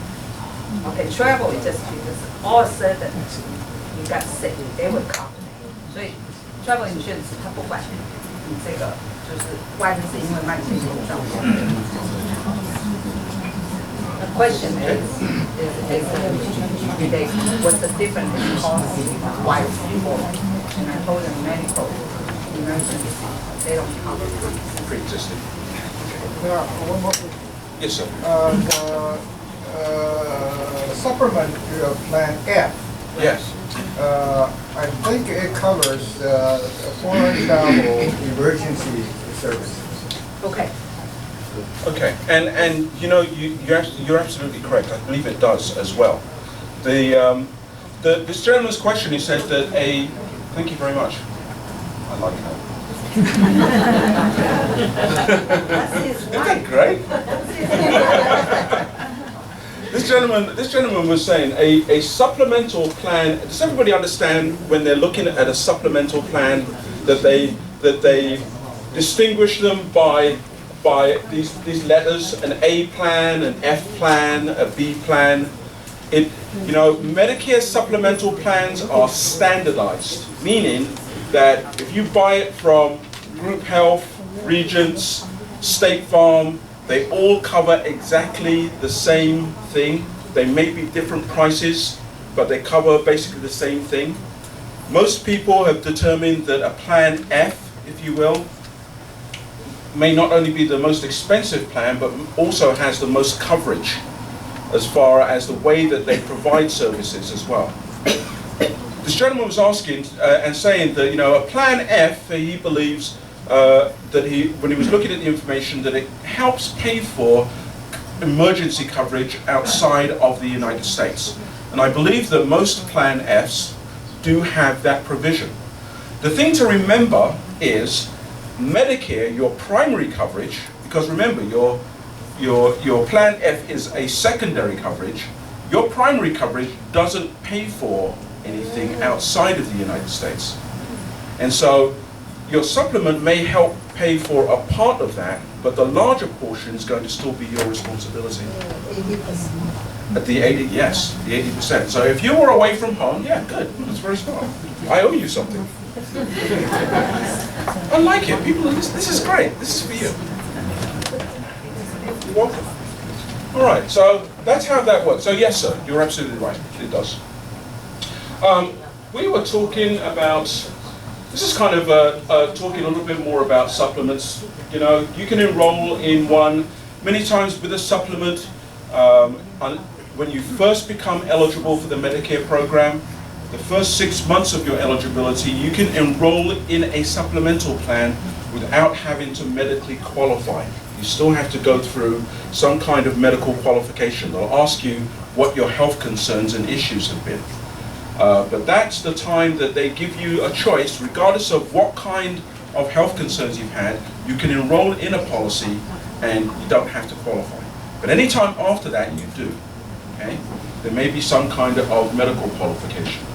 Speaker 2: Okay, travel is just because all of a sudden you got sick, they will cover. 所以 travel insurance 它不管你这个就是万一是因为慢性病造成的。The question is what's the difference in cost, why people, and I told them medical emergency, they don't cover
Speaker 6: Pre-existing.
Speaker 3: One more.
Speaker 6: Yes, sir.
Speaker 3: Supplement plan F.
Speaker 6: Yes.
Speaker 3: I think it covers foreign travel emergency services.
Speaker 2: Okay.
Speaker 6: Okay, and you know you're absolutely correct. I believe it does as well. This gentleman's question, he said that thank you very much. I like that. Isn't that great? This gentleman was saying a supplemental plan. Does everybody understand when they're looking at a supplemental plan that they distinguish them by these letters, an A plan, an F plan, a B plan? Medicare supplemental plans are standardized, meaning that if you buy it from Group Health, Regents, State Farm, they all cover exactly the same thing. They may be different prices, but they cover basically the same thing. Most people have determined that a plan F, if you will, may not only be the most expensive plan, but also has the most coverage as far as the way that they provide services as well. This gentleman was asking and saying that, a plan F, he believes that when he was looking at the information, that it helps pay for emergency coverage outside of the United States. And I believe that most plan Fs do have that provision. The thing to remember is Medicare, your primary coverage, because remember your plan F is a secondary coverage, your primary coverage doesn't pay for anything outside of the United States. And so your supplement may help pay for a part of that, but the larger portion is going to still be your responsibility. 80%. At the 80%. So if you were away from home, yeah, good. That's very smart. I owe you something. I like it. People, this is great. This is for you. You're welcome. All right. So that's how that works. So yes, sir, you're absolutely right. It does. We were talking about. This is kind of talking a little bit more about supplements. You can enroll in one many times with a supplement. When you first become eligible for the Medicare program, the first 6 months of your eligibility, you can enroll in a supplemental plan without having to medically qualify. You still have to go through some kind of medical qualification. They'll ask you what your health concerns and issues have been. But that's the time that they give you a choice, regardless of what kind of health concerns you've had, you can enroll in a policy and you don't have to qualify. But any time after that, you do. Okay? There may be some kind of medical qualification.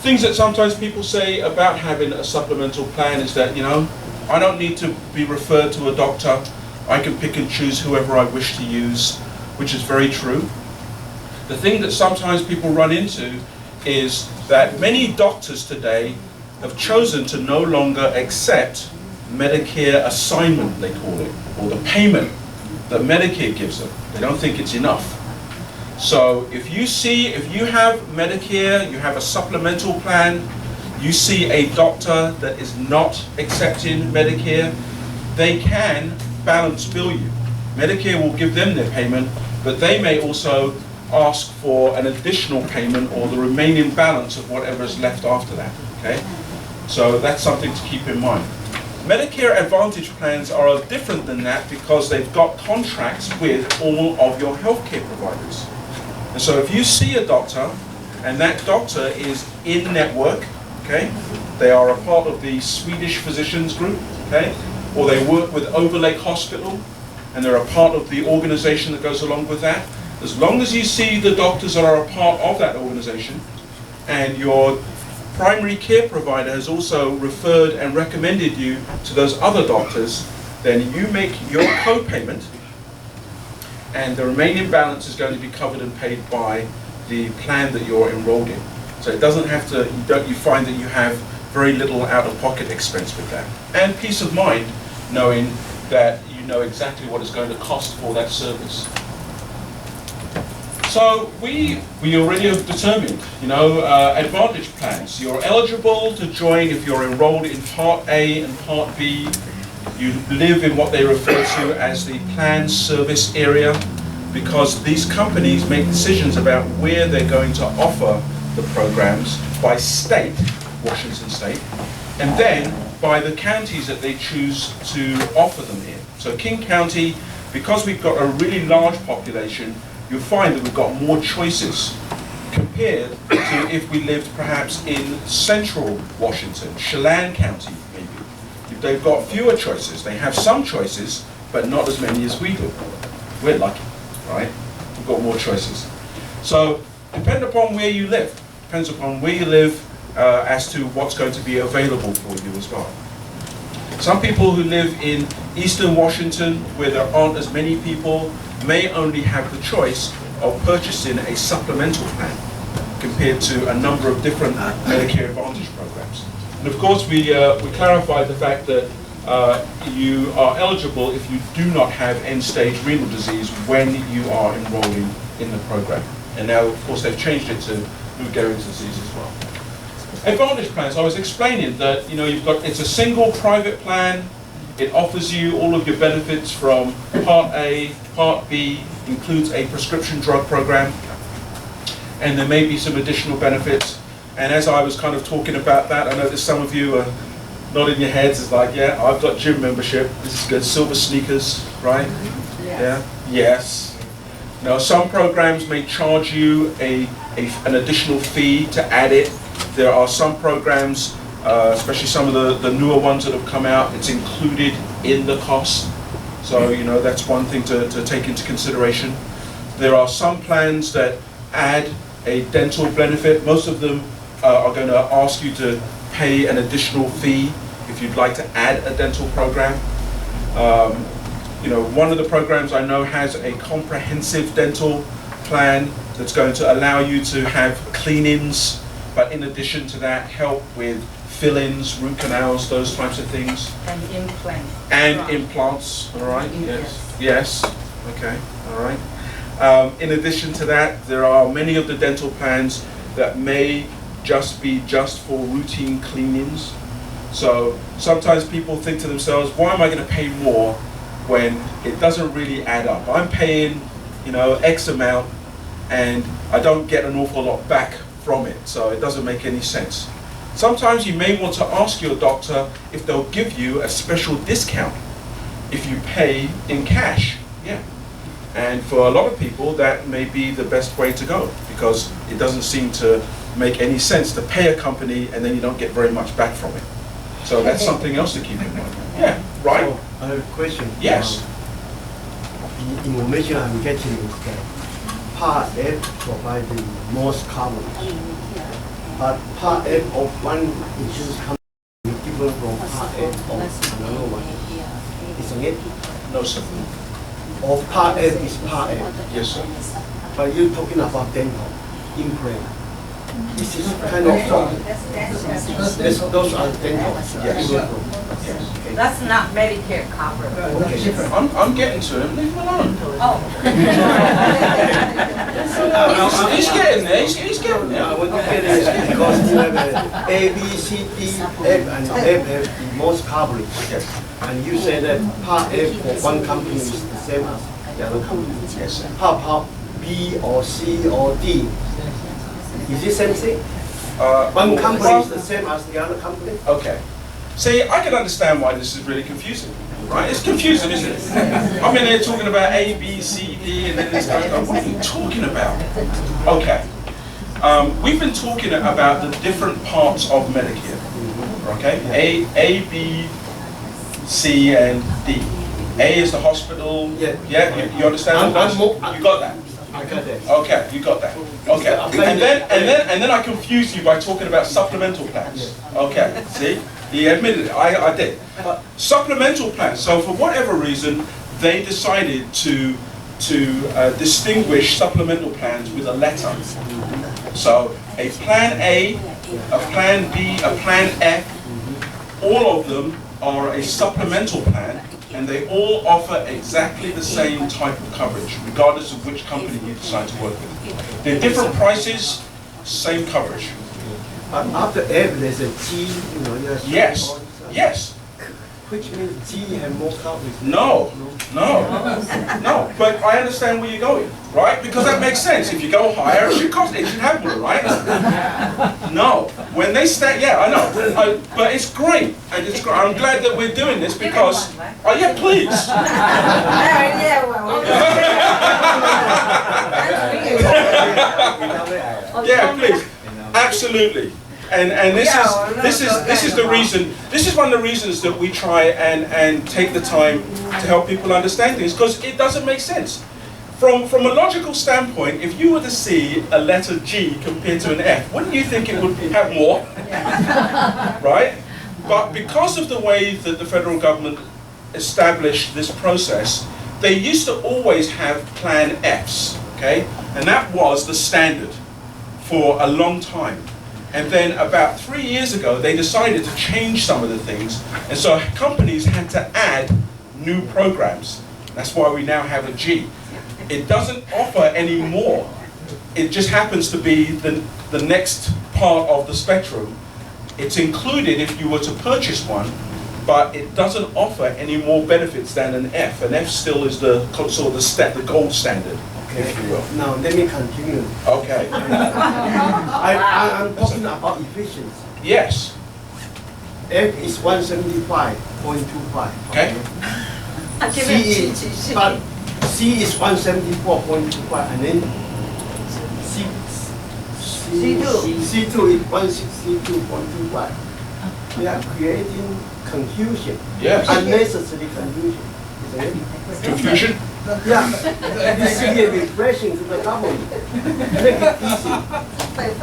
Speaker 6: Things that sometimes people say about having a supplemental plan is that, I don't need to be referred to a doctor. I can pick and choose whoever I wish to use, which is very true. The thing that sometimes people run into is that many doctors today have chosen to no longer accept Medicare assignment, they call it, or the payment that Medicare gives them. They don't think it's enough. So if you have Medicare, you have a supplemental plan, you see a doctor that is not accepting Medicare, they can balance bill you. Medicare will give them their payment, but they may also ask for an additional payment or the remaining balance of whatever is left after that, okay? So that's something to keep in mind. Medicare Advantage plans are different than that because they've got contracts with all of your healthcare providers. And so if you see a doctor and that doctor is in network, okay, they are a part of the Swedish Physicians Group, okay, or they work with Overlake Hospital and they're a part of the organization that goes along with that, As long as you see the doctors that are a part of that organization, and your primary care provider has also referred and recommended you to those other doctors, then you make your co-payment, and the remaining balance is going to be covered and paid by the plan that you're enrolled in. So it doesn't have to, you find that you have very little out-of-pocket expense with that. And peace of mind, knowing that you know exactly what it's going to cost for that service. So we already have determined, advantage plans. You're eligible to join if you're enrolled in Part A and Part B. You live in what they refer to as the planned service area, because these companies make decisions about where they're going to offer the programs by state, Washington State, and then by the counties that they choose to offer them in. So King County, because we've got a really large population, you'll find that we've got more choices compared to if we lived perhaps in central Washington, Chelan County maybe. They've got fewer choices. They have some choices, but not as many as we do. We're lucky, right? We've got more choices. So depending upon where you live, depends upon where you live as to what's going to be available for you as well. Some people who live in eastern Washington, where there aren't as many people, may only have the choice of purchasing a supplemental plan compared to a number of different Medicare Advantage programs. And of course, we clarified the fact that you are eligible if you do not have end-stage renal disease when you are enrolling in the program. And now, of course, they've changed it to Lou Gehrig's disease as well. Advantage plans, I was explaining that it's a single private plan. It offers you all of your benefits from Part A, Part B, includes a prescription drug program, and there may be some additional benefits. And as I was kind of talking about that, I noticed some of you are nodding your heads. It's like, yeah, I've got gym membership. This is good. Silver sneakers, right? Yeah. Yes. Now, some programs may charge you an additional fee to add it. There are some programs, especially some of the newer ones that have come out, it's included in the cost. So, that's one thing to take into consideration. There are some plans that add a dental benefit. Most of them are going to ask you to pay an additional fee if you'd like to add a dental program. One of the programs I know has a comprehensive dental plan that's going to allow you to have cleanings, but in addition to that, help with fill-ins, root canals, those types of things.
Speaker 2: And implants.
Speaker 6: And implants, all right? Yes. Okay, all right. In addition to that, there are many of the dental plans that may just be for routine cleanings. So sometimes people think to themselves, why am I going to pay more when it doesn't really add up? I'm paying, X amount, and I don't get an awful lot back from it, so it doesn't make any sense. Sometimes you may want to ask your doctor if they'll give you a special discount if you pay in cash. Yeah. And for a lot of people, that may be the best way to go, because it doesn't seem to make any sense to pay a company and then you don't get very much back from it. So that's something else to keep in mind. Yeah, right?
Speaker 3: So, I have a question.
Speaker 6: Yes.
Speaker 3: The information I'm getting is that Part F provides the most coverage. But Part F of one insurance company is different from Part F of another one. Isn't it?
Speaker 6: No, sir.
Speaker 3: Of Part F is Part F.
Speaker 6: Yes, sir.
Speaker 3: But you're talking about dental, implant. This is kind of those are dental.
Speaker 6: Yes.
Speaker 2: That's not Medicare covered.
Speaker 3: Okay.
Speaker 6: I'm getting to him. Leave him alone.
Speaker 2: Oh.
Speaker 6: He's getting there. He's getting there.
Speaker 3: I want to get it because you have A, B, C, D, F, and F have the most coverage. And you say that Part F for one company is the same as the other company.
Speaker 6: Yes, sir.
Speaker 3: How about B or C or D? Is it same thing? One company is the same as the other company?
Speaker 6: Okay. See, I can understand why this is really confusing, right? It's confusing, isn't it? I'm in there talking about A, B, C, D, and then this goes on. What are you talking about? Okay. We've been talking about the different parts of Medicare, okay? A, B, C, and D. A is the hospital.
Speaker 3: Yeah.
Speaker 6: Yeah, you understand? You got that?
Speaker 3: I got that.
Speaker 6: Okay, you got that. Okay, and then I confused you by talking about supplemental plans. Okay, see, he admitted it. I did. Supplemental plans. So for whatever reason, they decided to distinguish supplemental plans with a letter. So a plan A, a plan B, a plan F, all of them are a supplemental plan, and they all offer exactly the same type of coverage, regardless of which company you decide to work with. They're different prices, same coverage.
Speaker 3: But after F, there's a G,
Speaker 6: Yes, yes.
Speaker 3: Which means G have more coverage.
Speaker 6: No. But I understand where you're going, right? Because that makes sense. If you go higher, it should have more, right? No. When they start, yeah, I know. But it's great. I'm glad that we're doing this because, oh yeah, please. Yeah, please. Absolutely. And this is the reason. This is one of the reasons that we try and take the time to help people understand things, because it doesn't make sense. From a logical standpoint, if you were to see a letter G compared to an F, wouldn't you think it would have more? Right? But because of the way that the federal government established this process, they used to always have Plan Fs, okay? And that was the standard for a long time. And then about 3 years ago, they decided to change some of the things. And so companies had to add new programs. That's why we now have a G. It doesn't offer any more. It just happens to be the next part of the spectrum. It's included if you were to purchase one, but it doesn't offer any more benefits than an F. An F still is the sort of the gold standard. If you will.
Speaker 3: Now let me continue.
Speaker 6: Okay.
Speaker 3: I'm talking about efficiency.
Speaker 6: Yes.
Speaker 3: F is 175.25.
Speaker 6: Okay.
Speaker 3: C is 174.25, and then C2 is 162.25. They are creating confusion.
Speaker 6: Yes.
Speaker 3: Unnecessary confusion. Isn't it?
Speaker 6: Confusion?
Speaker 3: Yeah. This should be refreshing to the government. Make it easy.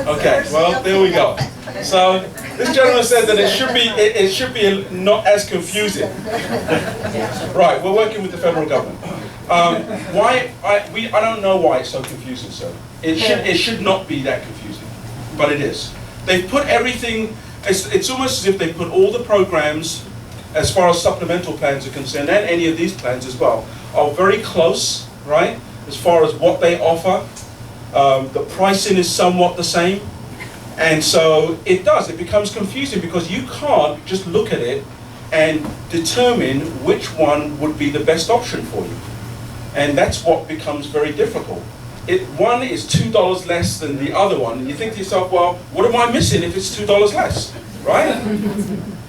Speaker 6: Okay, well, there we go. So this gentleman said that it should be not as confusing. Right, we're working with the federal government. I don't know why it's so confusing, sir. It should not be that confusing, but it is. They've put everything. It's almost as if they put all the programs, as far as supplemental plans are concerned, and any of these plans as well, are very close, right? As far as what they offer. The pricing is somewhat the same. And so it becomes confusing because you can't just look at it and determine which one would be the best option for you. And that's what becomes very difficult. One is $2 less than the other one, and you think to yourself, well, what am I missing if it's $2 less, right?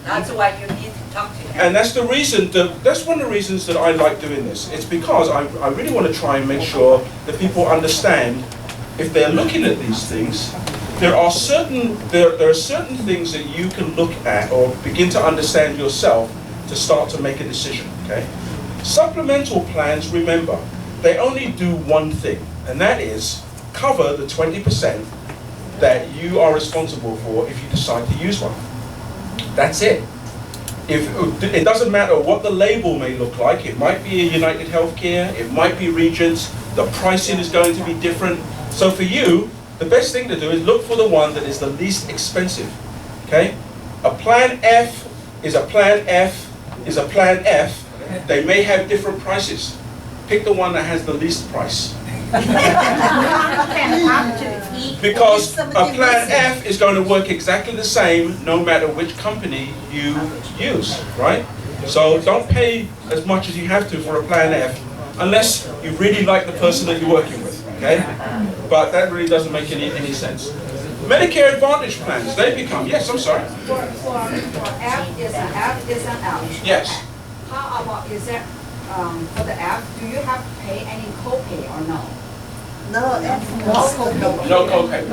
Speaker 2: That's why you need to talk to him.
Speaker 6: And that's one of the reasons that I like doing this. It's because I really want to try and make sure that people understand, if they're looking at these things, there are certain things that you can look at or begin to understand yourself to start to make a decision, okay? Supplemental plans, remember, they only do one thing, and that is cover the 20% that you are responsible for if you decide to use one. That's it. It doesn't matter what the label may look like. It might be a United Healthcare, it might be Regents, the pricing is going to be different. So for you, the best thing to do is look for the one that is the least expensive, okay? A Plan F is a Plan F is a Plan F. They may have different prices. Pick the one that has the least price. Because a Plan F is going to work exactly the same no matter which company you use, right? So don't pay as much as you have to for a Plan F unless you really like the person that you're working with, okay? But that really doesn't make any sense. Medicare Advantage plans, they become, yes, I'm sorry.
Speaker 9: For F is an F.
Speaker 6: Yes.
Speaker 9: How about, is that, for the F, do you have to pay any copay or no?
Speaker 8: No,
Speaker 6: No copay.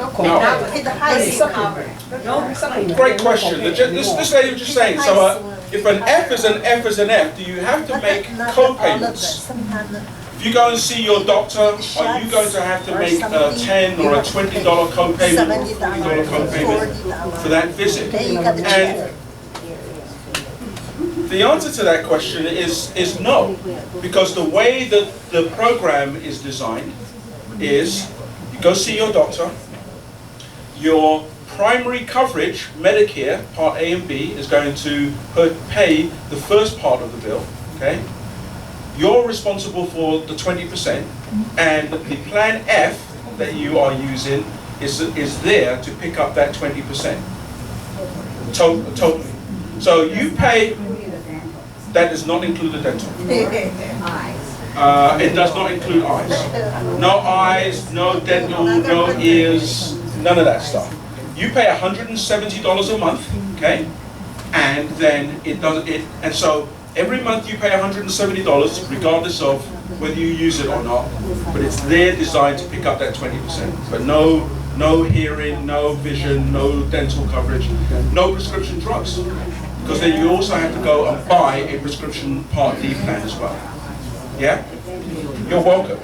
Speaker 8: No.
Speaker 6: Great question. This lady was just saying, so if an F is an F is an F, do you have to make co-payments? If you go and see your doctor, are you going to have to make a $10 or a $20 co-payment or $40 co-payment for that visit? And the answer to that question is no, because the way that the program is designed is you go see your doctor, your primary coverage, Medicare, Part A and B, is going to pay the first part of the bill, okay? You're responsible for the 20%, and the Plan F that you are using is there to pick up that 20%. Totally. So you pay, that does not include the dental. It does not include eyes. No eyes, no dental, no ears, none of that stuff. You pay $170 a month, okay? And then and so every month you pay $170 regardless of whether you use it or not, but it's there designed to pick up that 20%. But no hearing, no vision, no dental coverage, no prescription drugs. Because then you also have to go and buy a prescription Part D plan as well. Yeah? You're welcome.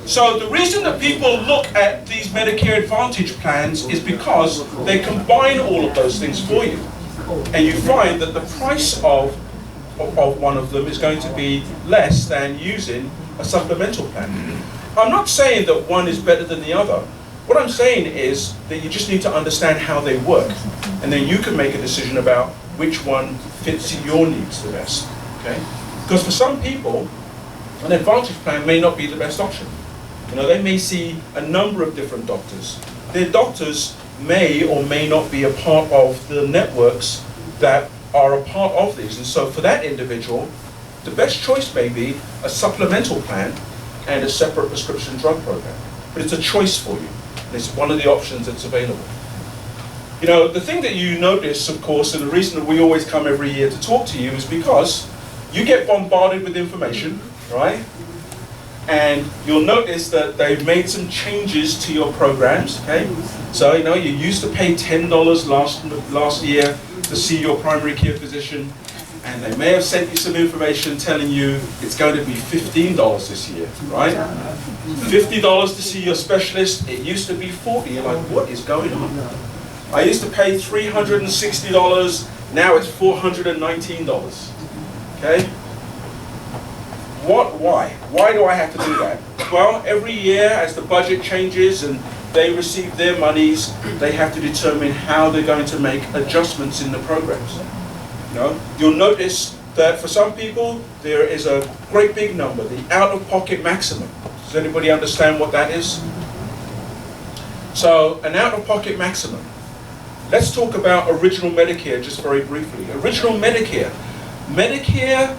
Speaker 6: So the reason that people look at these Medicare Advantage plans is because they combine all of those things for you. And you find that the price of one of them is going to be less than using a supplemental plan. I'm not saying that one is better than the other. What I'm saying is that you just need to understand how they work. And then you can make a decision about which one fits your needs the best. Okay? Because for some people, an Advantage plan may not be the best option. You know, they may see a number of different doctors. Their doctors may or may not be a part of the networks that are a part of these. And so for that individual, the best choice may be a supplemental plan and a separate prescription drug program. But it's a choice for you. It's one of the options that's available. You know, the thing that you notice, of course, and the reason that we always come every year to talk to you is because you get bombarded with information, right? And you'll notice that they've made some changes to your programs, okay? So, you know, you used to pay $10 last year to see your primary care physician, and they may have sent you some information telling you it's going to be $15 this year, right? $50 to see your specialist, it used to be $40. You're like, what is going on? I used to pay $360, now it's $419, okay? Why? Why do I have to do that? Well, every year as the budget changes and they receive their monies, they have to determine how they're going to make adjustments in the programs. You know, you'll notice that for some people, there is a great big number, the out-of-pocket maximum. Does anybody understand what that is? So, an out-of-pocket maximum. Let's talk about original Medicare just very briefly. Original Medicare. Medicare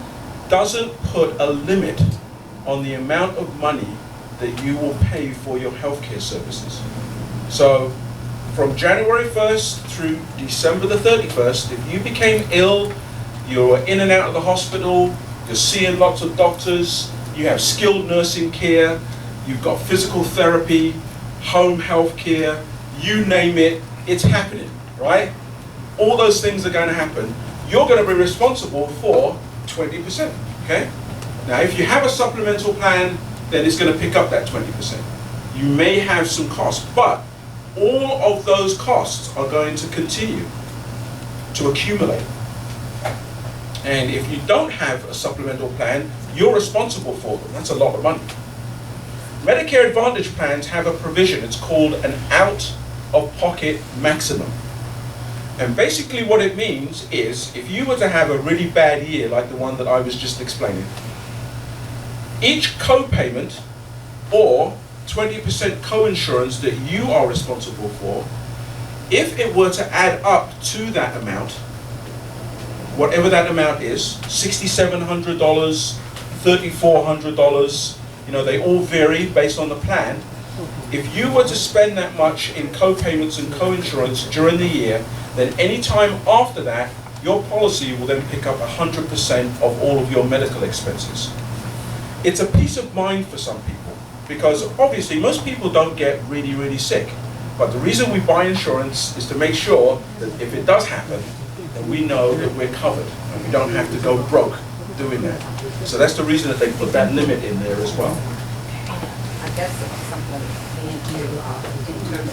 Speaker 6: doesn't put a limit on the amount of money that you will pay for your healthcare services. So from January 1st through December the 31st, if you became ill, you were in and out of the hospital, you're seeing lots of doctors, you have skilled nursing care, you've got physical therapy, home health care, you name it, it's happening, right? All those things are going to happen. You're going to be responsible for 20%, okay? Now, if you have a supplemental plan, then it's going to pick up that 20%. You may have some costs, but all of those costs are going to continue to accumulate. And if you don't have a supplemental plan, you're responsible for them. That's a lot of money. Medicare Advantage plans have a provision. It's called an out-of-pocket maximum. And basically what it means is, if you were to have a really bad year like the one that I was just explaining, each co-payment or 20% co-insurance that you are responsible for, if it were to add up to that amount, whatever that amount is, $6,700, $3,400, you know, they all vary based on the plan. If you were to spend that much in co-payments and co-insurance during the year, then any time after that, your policy will then pick up 100% of all of your medical expenses. It's a peace of mind for some people, because obviously most people don't get really, really sick. But the reason we buy insurance is to make sure that if it does happen, then we know that we're covered and we don't have to go broke doing that. So that's the reason that they put that limit in there as well.
Speaker 2: guess something determine.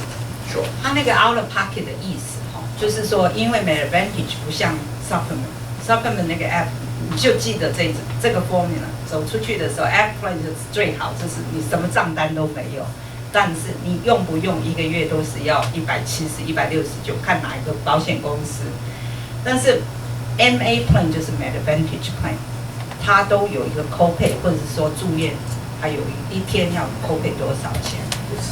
Speaker 1: Sure.
Speaker 2: 它那个 out of pocket 的意思就是说，因为 Med Advantage 不像 supplement 那个 app， 你就记得这个 formula， 走出去的时候 app plan 是最好，就是你什么账单都没有，但是你用不用一个月都是要170、169，看哪一个保险公司。但是 MA plan 就是 Med Advantage plan， 它都有一个 copay， 或者是说住院，还有一天要 copay 多少钱，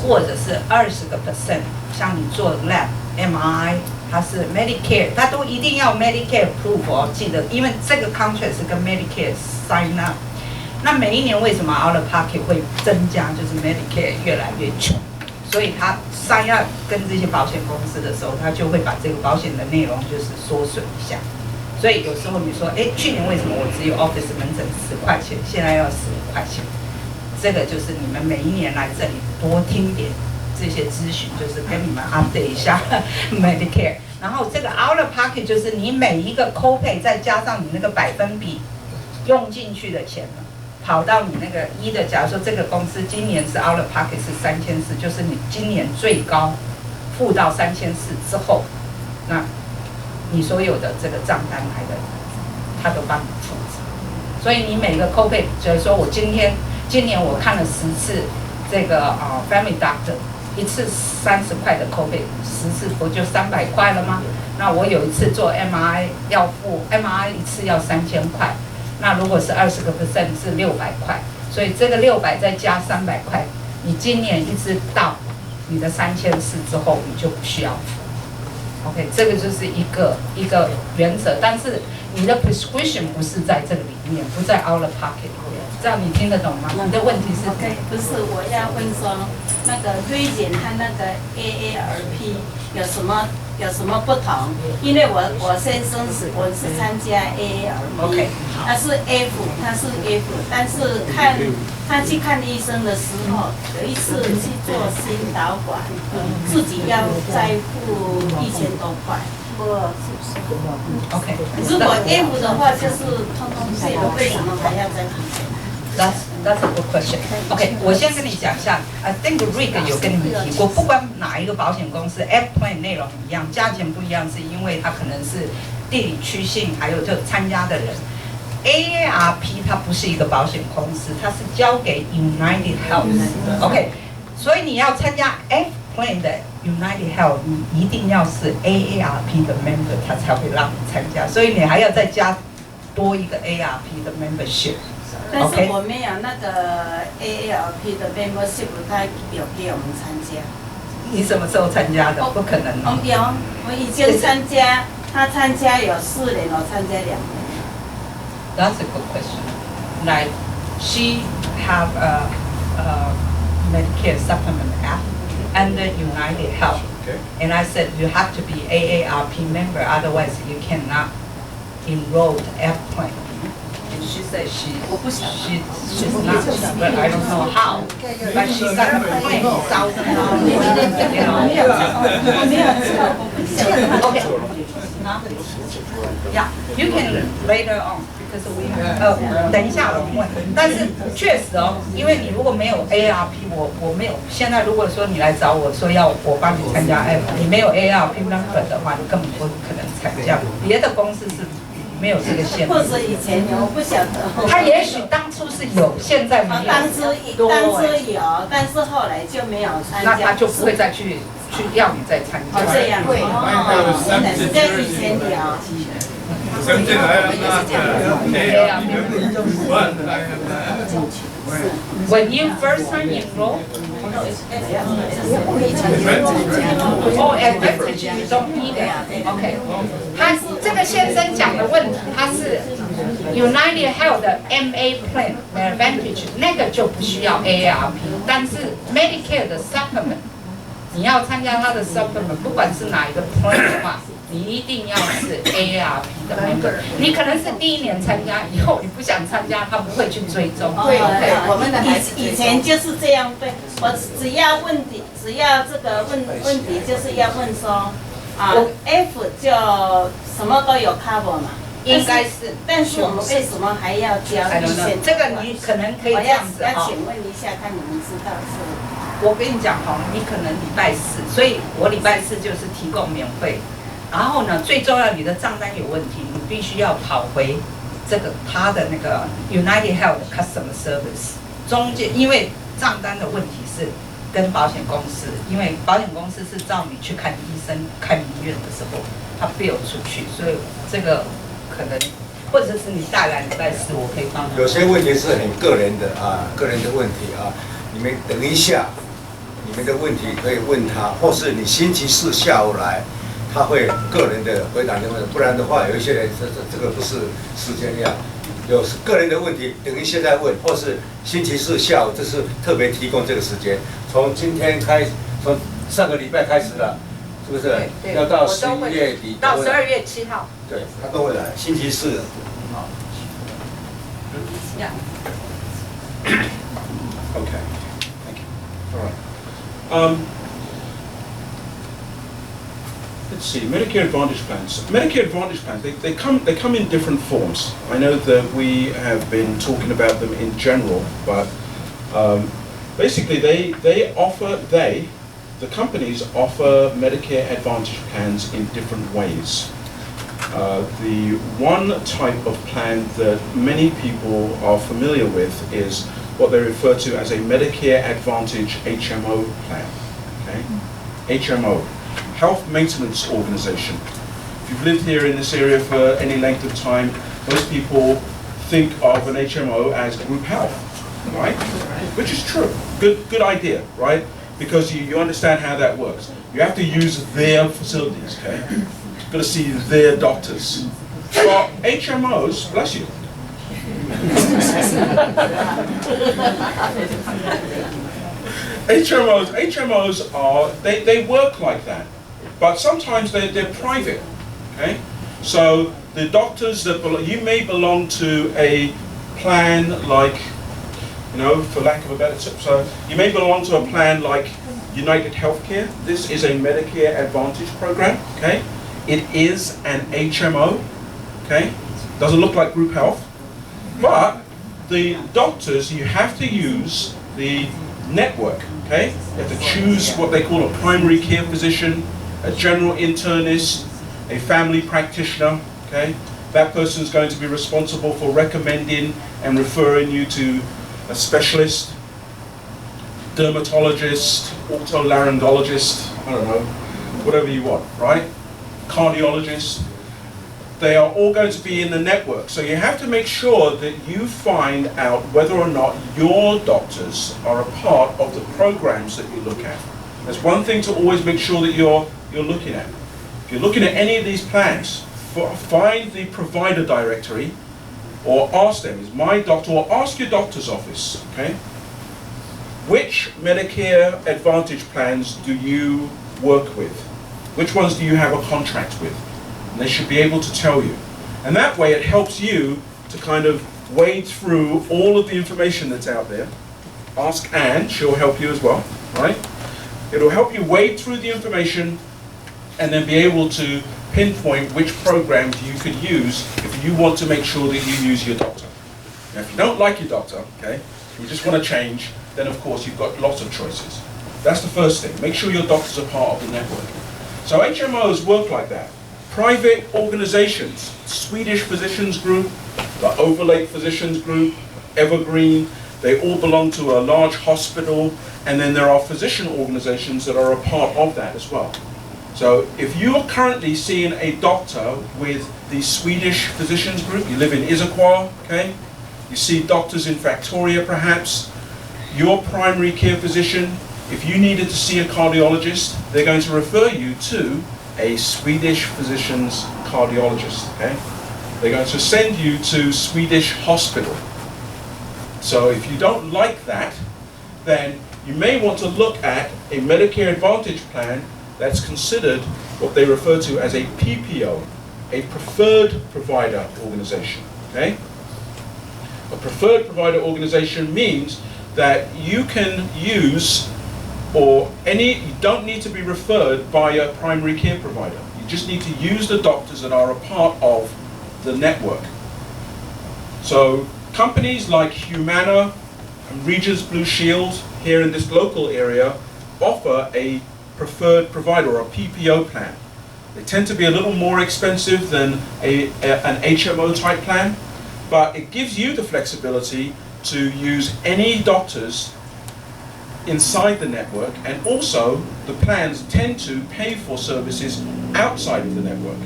Speaker 2: 或者是20%，像你做 lab、MRI。它是 Medicare， 它都一定要 Medicare approve 哦，记得，因为这个 contract 是跟 Medicare sign up。那每一年为什么 out of pocket 会增加？就是 Medicare 越来越穷，所以它 sign up 跟这些保险公司的时候，它就会把这个保险的内容就是缩水一下。所以有时候你说，去年为什么我只有 office 门诊10块钱，现在要15块钱？这个就是你们每一年来这里多听点。这些咨询就是跟你们 update 一下 Medicare， 然后这个 out of pocket 就是你每一个 copay 再加上你那个百分比用进去的钱呢，跑到你那个的，假如说这个公司今年是 out of pocket 是3400，就是你今年最高付到3400之后，那你所有的这个账单来的，他都帮你负责。所以你每个 copay， 就是说我今年我看了10次这个family doctor。一次30块的 copay， 10次不就300块了吗？那我有一次做 MRI 要付 MRI 一次要3000块，那如果是20%是600块，所以这个600再加300块，你今年一直到你的3400之后，你就不需要付。OK， 这个就是一个原则，但是你的 prescription 不是在这个里面，不在 out of pocket。这样你听得懂吗？你的问题是
Speaker 10: ？OK， 不是，我要问说，那个推荐和那个 AARP 有什么不同？因为我先生我是参加 AARP， 他是 F， 但是他去看医生的时候，有一次去做心导管，自己要再付1000多块。
Speaker 2: OK，
Speaker 10: 如果 F 的话就是通通配了，为什么还要再付钱
Speaker 2: ？That's a good question. OK， 我先跟你讲一下。I think Rick 有跟你们提过，不管哪一个保险公司 ，App plan 内容一样，价钱不一样，是因为它可能是地理区性，还有就参加的人。AARP 它不是一个保险公司，它是交给 United Health。OK， 所以你要参加 App plan 的 United Health， 你一定要是 AARP 的 member， 它才会让你参加，所以你还要再加多一个 AARP 的 membership。
Speaker 10: 但是我没有那个 AARP 的 membership， 他有给我们参加。
Speaker 2: 你什么时候参加的？不可能。
Speaker 10: 我已经参加，他参加有4年，我参加2年。
Speaker 2: That's a good question. Like, she have a Medicare supplement app under United Health, and I said you have to be AARP member, otherwise you cannot enroll the app plan. She said she's not, but I don't know how. But she's got a plan, Okay. Yeah, you can later on because we 等一下我问，但是确实因为你如果没有 AARP， 我没有。现在如果说你来找我说要我帮你参加 app， 你没有 AARP member 的话，你根本不可能参加。别的公司是没有这个限制。
Speaker 10: 或者以前我不晓得。
Speaker 2: 他也许当初是有，现在没有。
Speaker 10: 当初有，但是后来就没有参加。
Speaker 2: 那他就不会再去要你再参加。
Speaker 10: 这样。对。跟以前有。
Speaker 2: When you first time enroll, advantage you don't need it. OK， 他这个先生讲的问题，他是 United Health 的 MA plan advantage， 那个就不需要 AARP， 但是 Medicare 的 supplement， 你要参加他的 supplement， 不管是哪一个 plan 的话。你一定要是 AARP 的 member， 你可能是第1年参加，以后你不想参加，他不会去追踪。
Speaker 10: 对，我们的以前就是这样，对，我只要这个问题就是要问说，F 就什么都有 cover 嘛，
Speaker 2: 应该是。
Speaker 10: 但是我们为什么还要教预先？
Speaker 2: 这个你可能可以这样子
Speaker 10: 要请问一下，看你们知道是？
Speaker 2: 我跟你讲哈，你可能礼拜四，所以我礼拜四就是提供免费。然后呢，最重要，你的账单有问题，你必须要跑回这个他的那个 United Health Customer Service 中间，因为账单的问题是跟保险公司，因为保险公司是照你去看医生、看医院的时候，他 bill 出去，所以这个可能，或者是你带来礼拜四，我可以帮你。
Speaker 1: 有些问题是很个人的个人的问题你们等一下，你们的问题可以问他，或是你星期四下午来。他会个人的回答你问题，不然的话，有一些人这个不是时间量，有个人的问题等于现在问，或是星期四下午，这是特别提供这个时间，从今天开始，从上个礼拜开始了，是不是？
Speaker 2: 对，
Speaker 1: 要到11月底，
Speaker 2: 到12月7号，
Speaker 1: 对，他都会来，星期四。好。
Speaker 6: Okay. Thank you. All right. Let's see, Medicare Advantage plans. Medicare Advantage plans, they come in different forms. I know that we have been talking about them in general, but basically the companies offer Medicare Advantage plans in different ways. The one type of plan that many people are familiar with is what they refer to as a Medicare Advantage HMO plan. Okay? HMO. Health Maintenance Organization. If you've lived here in this area for any length of time, most people think of an HMO as group health, right? Which is true. Good idea, right? Because you understand how that works. You have to use their facilities, okay? You've got to see their doctors. But HMOs, bless you. HMOs are, they work like that. But sometimes they're private, okay? So the doctors that you may belong to a plan like, for lack of a better term, so you may belong to a plan like United Healthcare. This is a Medicare Advantage program, okay? It is an HMO, okay? Doesn't look like group health, but the doctors, you have to use the network, okay? You have to choose what they call a primary care physician, a general internist, a family practitioner, okay? That person is going to be responsible for recommending and referring you to a specialist, dermatologist, otolaryngologist, I don't know, whatever you want, right? Cardiologist. They are all going to be in the network. So you have to make sure that you find out whether or not your doctors are a part of the programs that you look at. There's one thing to always make sure that you're looking at. If you're looking at any of these plans, find the provider directory or ask them, is my doctor, or ask your doctor's office, okay? Which Medicare Advantage plans do you work with? Which ones do you have a contract with? And they should be able to tell you. And that way it helps you to kind of wade through all of the information that's out there. Ask Anne, she'll help you as well, right? It'll help you wade through the information and then be able to pinpoint which programs you could use if you want to make sure that you use your doctor. Now, if you don't like your doctor, okay, you just want to change, then of course you've got lots of choices. That's the first thing. Make sure your doctors are part of the network. So HMOs work like that. Private organizations, Swedish Physicians Group, the Overlake Physicians Group, Evergreen, they all belong to a large hospital, and then there are physician organizations that are a part of that as well. So if you're currently seeing a doctor with the Swedish Physicians Group, you live in Issaquah, okay? You see doctors in Victoria perhaps, your primary care physician, if you needed to see a cardiologist, they're going to refer you to a Swedish physician's cardiologist, okay? They're going to send you to Swedish hospital. So if you don't like that, then you may want to look at a Medicare Advantage plan that's considered what they refer to as a PPO, a preferred provider organization, okay? A preferred provider organization means that you can use you don't need to be referred by a primary care provider. You just need to use the doctors that are a part of the network. So companies like Humana and Regis Blue Shield here in this local area offer a preferred provider, or a PPO plan. They tend to be a little more expensive than an HMO type plan, but it gives you the flexibility to use any doctors inside the network, and also the plans tend to pay for services outside of the network.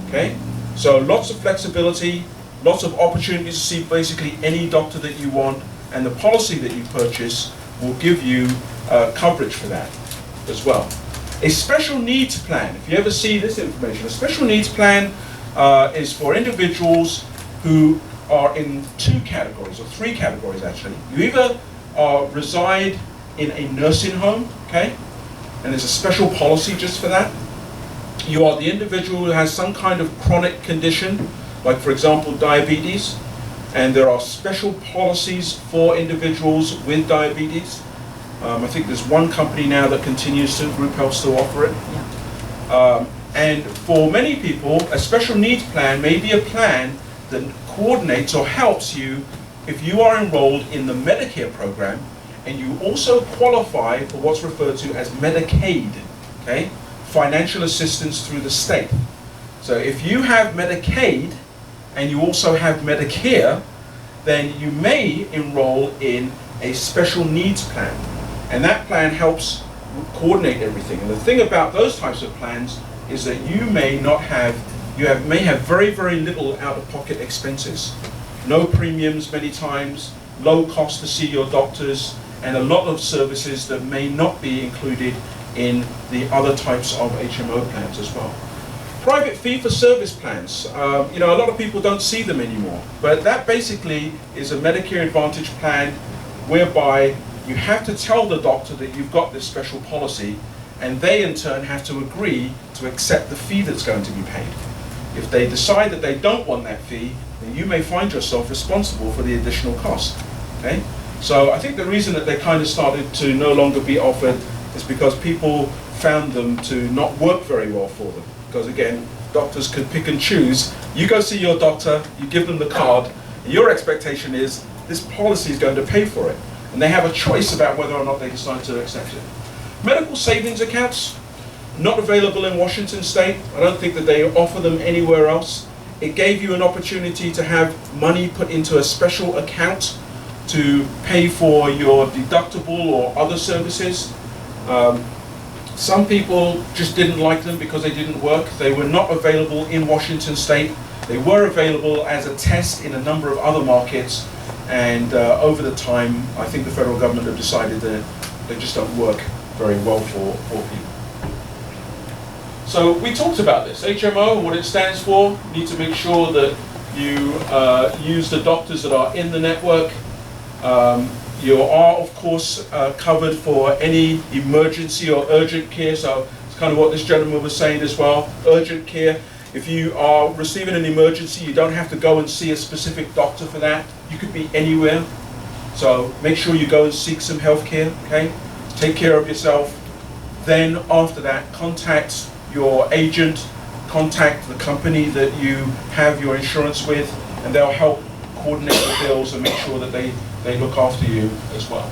Speaker 6: Okay? So lots of flexibility, lots of opportunities to see basically any doctor that you want, and the policy that you purchase will give you coverage for that as well. A special needs plan, if you ever see this information, a special needs plan is for individuals who are in 2 categories, or 3 categories actually. You either reside in a nursing home, okay, and there's a special policy just for that. You are the individual who has some kind of chronic condition, like for example diabetes, and there are special policies for individuals with diabetes. I think there's one company now that continues to, Group Health still offer it. And for many people, a special needs plan may be a plan that coordinates or helps you if you are enrolled in the Medicare program, and you also qualify for what's referred to as Medicaid, okay? Financial assistance through the state. So if you have Medicaid and you also have Medicare, then you may enroll in a special needs plan. And that plan helps coordinate everything. And the thing about those types of plans is that you may have very, very little out-of-pocket expenses. No premiums many times, low cost to see your doctors, and a lot of services that may not be included in the other types of HMO plans as well. Private fee-for-service plans, a lot of people don't see them anymore, but that basically is a Medicare Advantage plan whereby you have to tell the doctor that you've got this special policy, and they in turn have to agree to accept the fee that's going to be paid. If they decide that they don't want that fee, then you may find yourself responsible for the additional cost. Okay? So I think the reason that they kind of started to no longer be offered is because people found them to not work very well for them. Because again, doctors could pick and choose. You go see your doctor, you give them the card, and your expectation is this policy is going to pay for it. And they have a choice about whether or not they decide to accept it. Medical savings accounts, not available in Washington State. I don't think that they offer them anywhere else. It gave you an opportunity to have money put into a special account to pay for your deductible or other services. Some people just didn't like them because they didn't work. They were not available in Washington State. They were available as a test in a number of other markets, and over the time, I think the federal government have decided that they just don't work very well for people. So we talked about this. HMO, what it stands for, you need to make sure that you use the doctors that are in the network. You are, of course, covered for any emergency or urgent care, so it's kind of what this gentleman was saying as well, urgent care. If you are receiving an emergency, you don't have to go and see a specific doctor for that. You could be anywhere. So make sure you go and seek some health care, okay? Take care of yourself. Then after that, contact your agent, contact the company that you have your insurance with, and they'll help coordinate the bills and make sure that they look after you as well.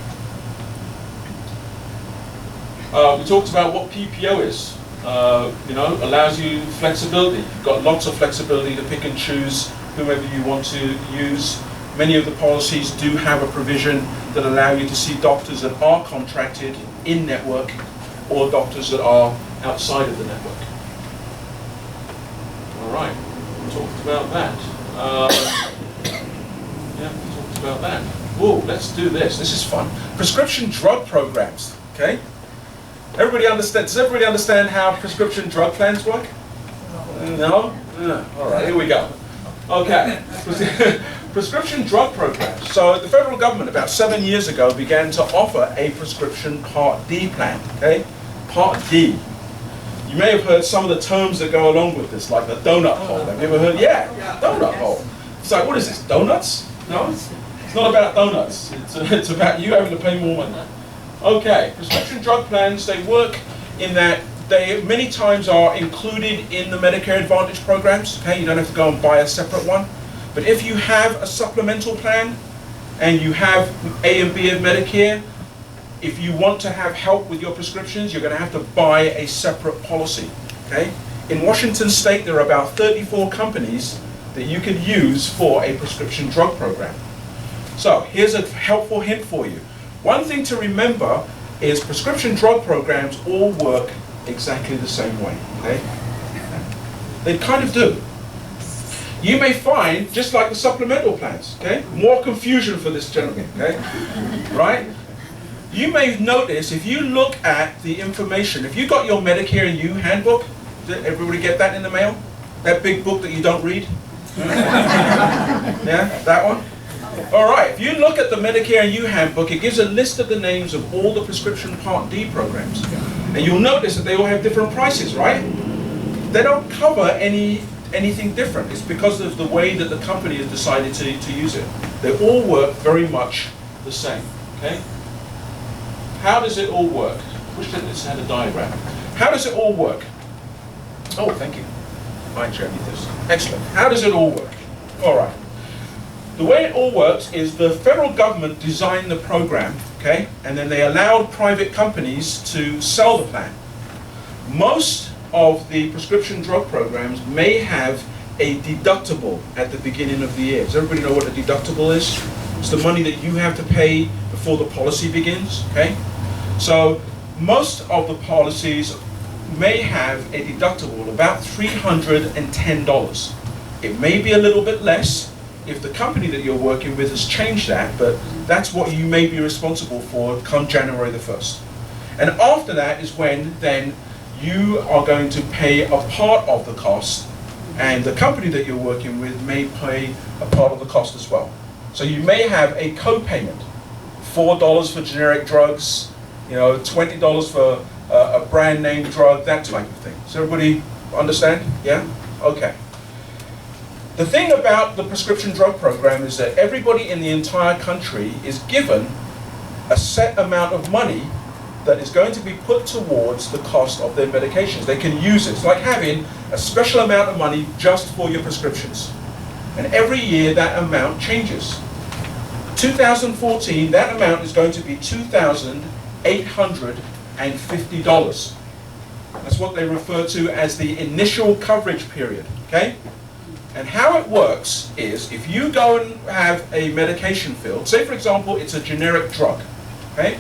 Speaker 6: We talked about what PPO is. Allows you flexibility. You've got lots of flexibility to pick and choose whomever you want to use. Many of the policies do have a provision that allow you to see doctors that are contracted in network or doctors that are outside of the network. All right, we talked about that. We talked about that. Whoa, let's do this. This is fun. Prescription drug programs, okay? Everybody understand? Does everybody understand how prescription drug plans work? No? All right, here we go. Okay. Prescription drug programs. So the federal government about 7 years ago began to offer a prescription Part D plan, okay? Part D. You may have heard some of the terms that go along with this, like the donut hole. Have you ever heard? Yeah, donut hole. It's like, what is this, donuts? No? It's not about donuts. It's about you having to pay more money. Okay, prescription drug plans, they work in that they many times are included in the Medicare Advantage programs. Okay, you don't have to go and buy a separate one. But if you have a supplemental plan and you have A and B of Medicare, if you want to have help with your prescriptions, you're going to have to buy a separate policy. Okay? In Washington State, there are about 34 companies that you can use for a prescription drug program. So here's a helpful hint for you. One thing to remember is prescription drug programs all work exactly the same way. Okay? They kind of do. You may find, just like the supplemental plans, okay, more confusion for this gentleman, okay, right? You may notice, if you look at the information, if you got your Medicare and You handbook, did everybody get that in the mail? That big book that you don't read? Yeah, that one? All right, if you look at the Medicare and You handbook, it gives a list of the names of all the prescription Part D programs. And you'll notice that they all have different prices, right? They don't cover anything different. It's because of the way that the company has decided to use it. They all work very much the same, okay? How does it all work? I wish this had a diagram. How does it all work? Oh, thank you. Mind showing you this. Excellent. How does it all work? All right. The way it all works is the federal government designed the program, okay? And then they allowed private companies to sell the plan. Most of the prescription drug programs may have a deductible at the beginning of the year. Does everybody know what a deductible is? It's the money that you have to pay before the policy begins, okay? So most of the policies may have a deductible of about $310. It may be a little bit less if the company that you're working with has changed that, but that's what you may be responsible for come January the 1st. And after that is when then you are going to pay a part of the cost, and the company that you're working with may pay a part of the cost as well. So you may have a co-payment, $4 for generic drugs, you know, $20 for a brand name drug, that type of thing. Does everybody understand? Yeah? Okay. The thing about the prescription drug program is that everybody in the entire country is given a set amount of money that is going to be put towards the cost of their medications. They can use it. It's like having a special amount of money just for your prescriptions. And every year that amount changes. 2014, that amount is going to be $2,850. That's what they refer to as the initial coverage period, okay? And how it works is, if you go and have a medication filled, say for example, it's a generic drug, okay?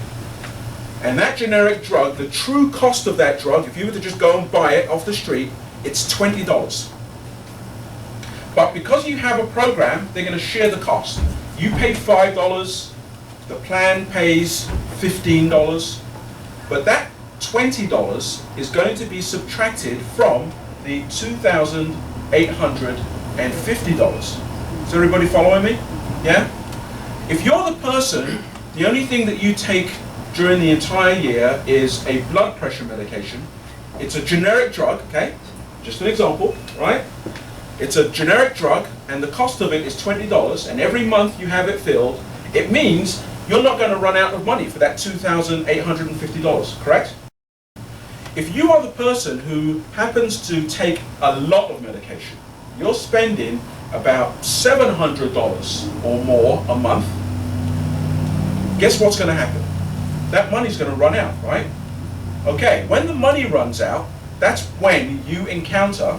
Speaker 6: And that generic drug, the true cost of that drug, if you were to just go and buy it off the street, it's $20. But because you have a program, they're going to share the cost. You pay $5, the plan pays $15, but that $20 is going to be subtracted from the $2,850. Is everybody following me? Yeah? If you're the person, the only thing that you take during the entire year is a blood pressure medication. It's a generic drug, okay? Just an example, right? It's a generic drug, and the cost of it is $20, and every month you have it filled. It means you're not going to run out of money for that $2,850, correct? If you are the person who happens to take a lot of medication, you're spending about $700 or more a month, guess what's going to happen? That money's going to run out, right? Okay, when the money runs out, that's when you encounter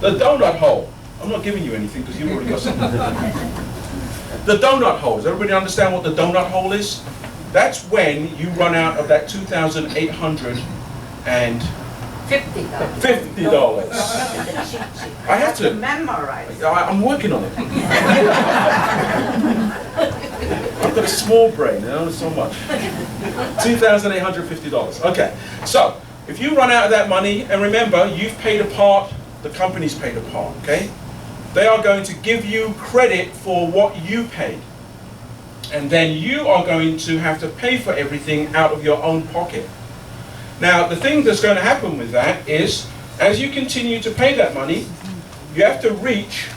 Speaker 6: the donut hole. I'm not giving you anything because you've already got something. The donut hole. Does everybody understand what the donut hole is? That's when you run out of that $2,850. I have to
Speaker 2: memorize.
Speaker 6: I'm working on it. I've got a small brain, not so much. $2,850. Okay, so if you run out of that money, and remember, you've paid a part, the company's paid a part, okay? They are going to give you credit for what you paid. And then you are going to have to pay for everything out of your own pocket. Now, the thing that's going to happen with that is, as you continue to pay that money, you have to reach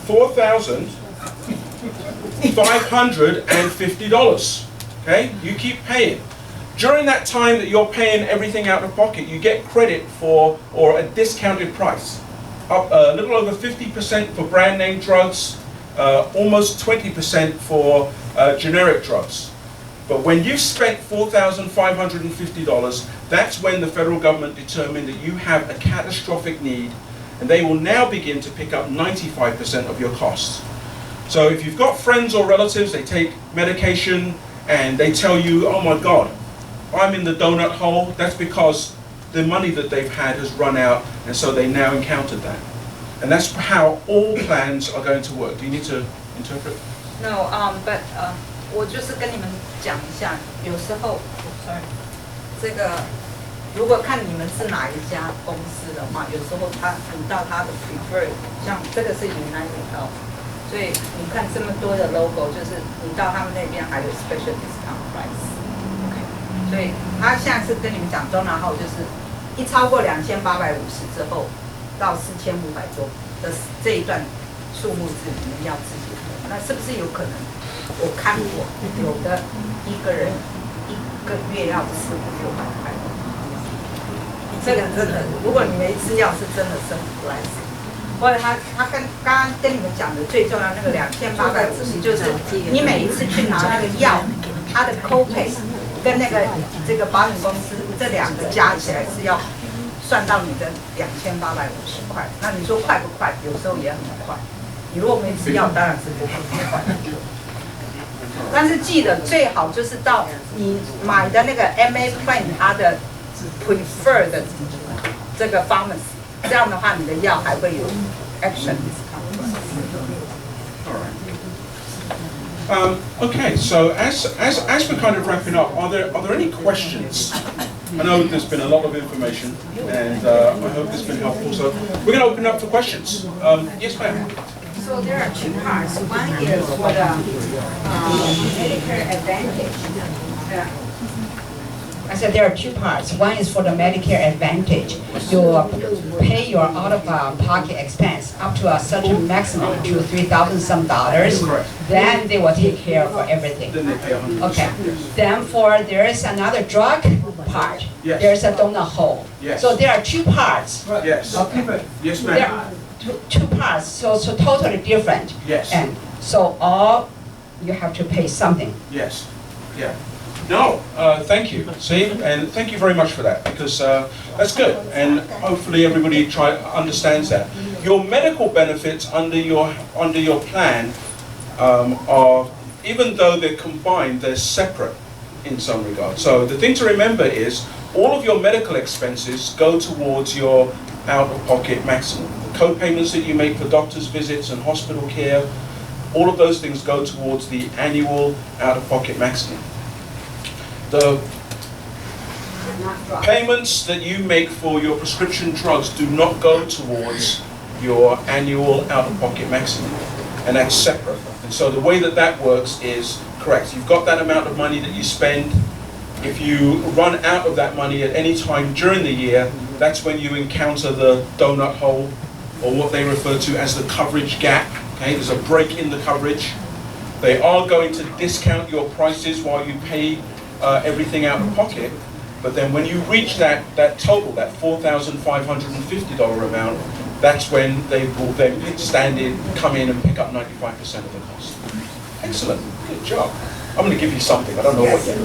Speaker 6: $4,550. Okay? You keep paying. During that time that you're paying everything out of pocket, you get credit for, or a discounted price. Up a little over 50% for brand name drugs, almost 20% for generic drugs. But when you've spent $4,550, that's when the federal government determined that you have a catastrophic need, and they will now begin to pick up 95% of your costs. So if you've got friends or relatives, they take medication and they tell you, oh my God, I'm in the donut hole, that's because the money that they've had has run out, and so they now encountered that. And that's how all plans are going to work. Do you need to interpret?
Speaker 2: No, but 我就是跟你们讲一下，有时候 ，sorry， 这个如果看你们是哪一家公司的话，有时候你到它的 preferred， 像这个是 United Health， 所以你看这么多的 logo， 就是你到他们那边还有 special discount price。OK， 所以他现在是跟你们讲中然后就是一超过2850之后到4500多的这一段数目字，你们要自己投。那是不是有可能？我看过有的一个人1个月要吃500-600块，这个真的，如果你没吃药是真的生不来死。或者他刚刚跟你们讲的最重要那个2850，就是你每一次去拿那个药，它的 copay 跟那个这个保险公司这两个加起来是要算到你的2850块。那你说快不快？有时候也很快。你如果没吃药，当然是不会快。但是记得最好就是到你买的那个 MA plan 它的 preferred 的这个 pharmacy， 这样的话你的药还会有 extra discount。Okay,
Speaker 6: so as we're kind of wrapping up, are there any questions? I know there's been a lot of information, and I hope it's been helpful. So we're going to open up for questions. Yes, ma'am.
Speaker 9: So there are two parts. One is for the Medicare Advantage. I said there are two parts. One is for the Medicare Advantage. You pay your out-of-pocket expense up to a certain maximum, to $3,000 some. Then they will take care of everything.
Speaker 6: Then they pay 100%.
Speaker 9: Okay. Then there is another drug part.
Speaker 6: Yes.
Speaker 9: There's a donut hole.
Speaker 6: Yes.
Speaker 9: So there are two parts.
Speaker 6: Yes. Yes,
Speaker 9: There
Speaker 6: ma'am.
Speaker 9: are two parts, so totally different.
Speaker 6: Yes.
Speaker 9: And so all you have to pay something.
Speaker 6: Yes. Yeah. No, thank you. See, and thank you very much for that, because that's good, and hopefully everybody understands that. Your medical benefits under your plan are, even though they're combined, they're separate in some regard. So the thing to remember is all of your medical expenses go towards your out-of-pocket maximum. The co-payments that you make for doctor's visits and hospital care, all of those things go towards the annual out-of-pocket maximum. The payments that you make for your prescription drugs do not go towards your annual out-of-pocket maximum, and that's separate. And so the way that works is correct. You've got that amount of money that you spend. If you run out of that money at any time during the year, that's when you encounter the donut hole, or what they refer to as the coverage gap. Okay, there's a break in the coverage. They are going to discount your prices while you pay everything out of pocket, but then when you reach that total, that $4,550 amount, that's when they will then stand in, come in and pick up 95% of the cost. Excellent, good job. I'm going to give you something, I don't know what yet.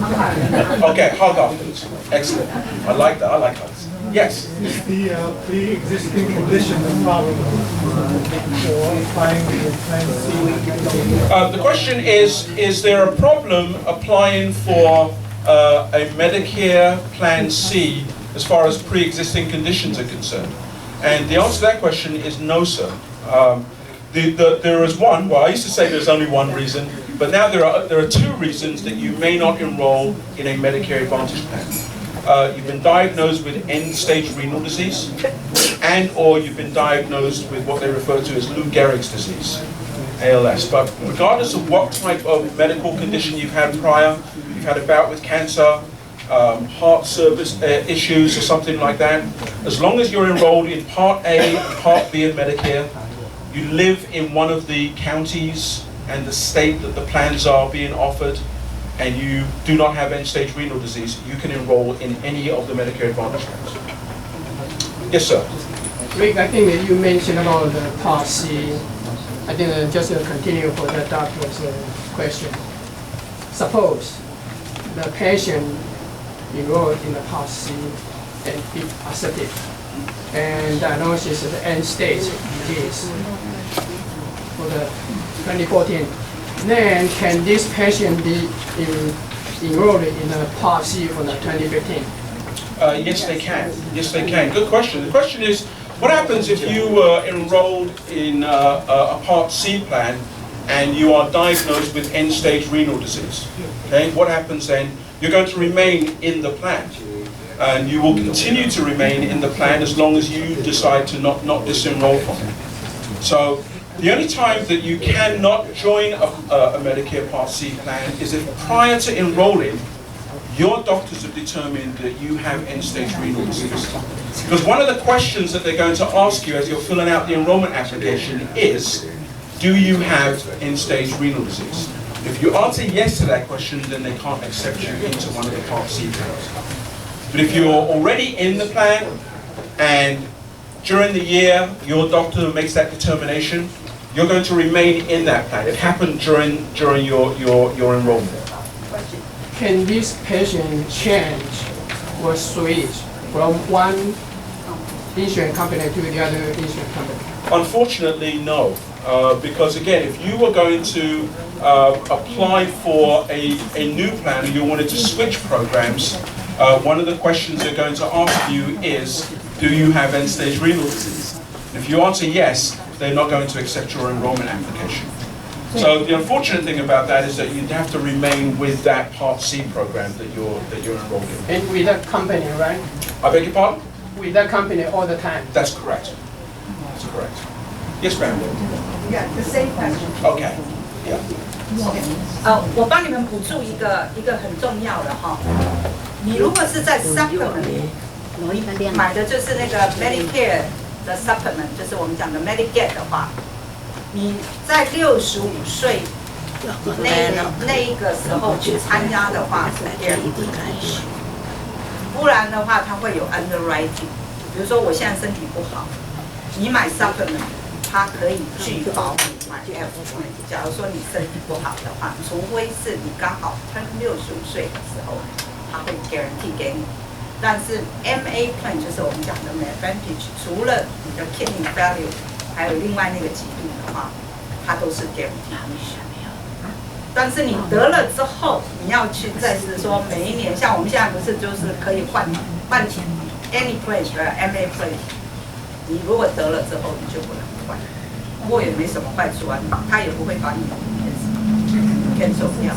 Speaker 6: Okay, hug afterwards. Excellent, I like that, I like hugs. Yes?
Speaker 11: Is the pre-existing condition the problem for applying the Plan C?
Speaker 6: The question is there a problem applying for a Medicare Plan C as far as pre-existing conditions are concerned? And the answer to that question is no, sir. There is one, well I used to say there's only one reason, but now there are two reasons that you may not enroll in a Medicare Advantage plan. You've been diagnosed with end-stage renal disease, and or you've been diagnosed with what they refer to as Lou Gehrig's disease, ALS. But regardless of what type of medical condition you've had prior, you've had a bout with cancer, heart service issues or something like that, as long as you're enrolled in Part A and Part B of Medicare, you live in one of the counties and the state that the plans are being offered, and you do not have end-stage renal disease, you can enroll in any of the Medicare Advantage plans. Yes, sir.
Speaker 4: Rick, I think that you mentioned about the Part C. I think just to continue for the doctor's question. Suppose the patient enrolled in the Part C and if accepted, and diagnosis of the end-stage disease for the 2014. Then can this patient be enrolled in the Part C for the 2015?
Speaker 6: Yes, they can. Yes, they can. Good question. The question is, what happens if you were enrolled in a Part C plan and you are diagnosed with end-stage renal disease? Okay, what happens then? You're going to remain in the plan, and you will continue to remain in the plan as long as you decide to not disenroll from it. So the only time that you cannot join a Medicare Part C plan is if prior to enrolling, your doctors have determined that you have end-stage renal disease. Because one of the questions that they're going to ask you as you're filling out the enrollment application is, do you have end-stage renal disease? If you answer yes to that question, then they can't accept you into one of the Part C plans. But if you're already in the plan and during the year your doctor makes that determination, you're going to remain in that plan. It happened during your enrollment.
Speaker 4: Can this patient change or switch from one insurance company to the other insurance company?
Speaker 6: Unfortunately, no. Because again, if you were going to apply for a new plan and you wanted to switch programs, one of the questions they're going to ask you is, do you have end-stage renal disease? If you answer yes, they're not going to accept your enrollment application. So the unfortunate thing about that is that you'd have to remain with that Part C program that you're enrolled in.
Speaker 4: And with that company, right?
Speaker 6: I beg your pardon?
Speaker 4: With that company all the time?
Speaker 6: That's correct. That's correct. Yes, ma'am.
Speaker 2: Yeah, the same question.
Speaker 6: Okay. Yeah.
Speaker 2: 我帮你们补助一个很重要的哈，你如果是在 supplement 买的就是那个 Medicare 的 supplement， 就是我们讲的 Medicare 的话，你在65岁那一个时候去参加的话是 guarantee， 不然的话它会有 underwriting。比如说我现在身体不好，你买 supplement。 它可以拒保你买 F。假如说你身体不好的话，除非是你刚好turn 65岁的时候，它会 guarantee 给你。但是 MA plan 就是我们讲的 Advantage， 除了你的 kidney failure， 还有另外那个疾病的话，它都是 guarantee。但是你得了之后，你要去再是说每一年，像我们现在不是就是可以换 any plan 的 MA plan， 你如果得了之后，你就不能。 不过也没什么坏处啊，他也不会把你 cancel 掉。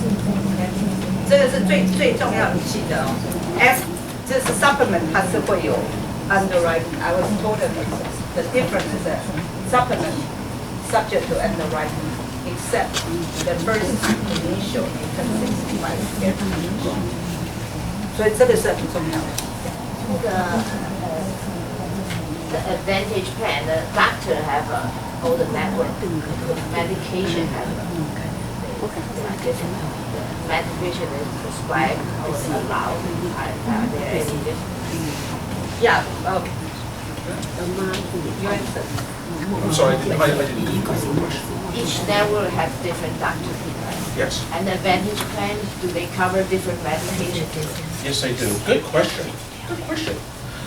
Speaker 2: 这个是最重要的记得哦。F 这是 supplement， 它是会有 underwriting。I was told that the difference is that supplement subject to underwriting, except the first initial income 65 every。所以这个是很重要的。
Speaker 8: The Advantage plan, the doctor have all the network. Medication have different. Medication is prescribed or allowed. Are there any difference?
Speaker 2: Yeah. Okay. You answer.
Speaker 6: I'm sorry, I didn't hear the question.
Speaker 8: Each network has different doctors.
Speaker 6: Yes.
Speaker 8: And the Advantage plan, do they cover different medications?
Speaker 6: Yes, they do. Good question. Good question.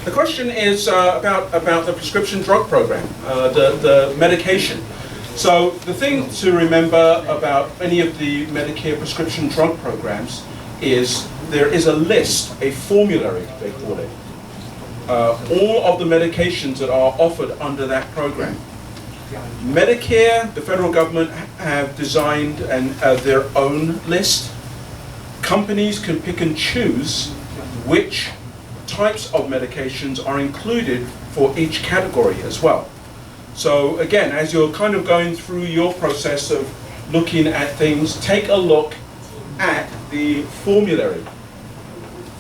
Speaker 6: The question is about the prescription drug program, the medication. So the thing to remember about any of the Medicare prescription drug programs is there is a list, a formulary, they call it. All of the medications that are offered under that program. Medicare, the federal government have designed their own list. Companies can pick and choose which types of medications are included for each category as well. So again, as you're kind of going through your process of looking at things, take a look at the formulary,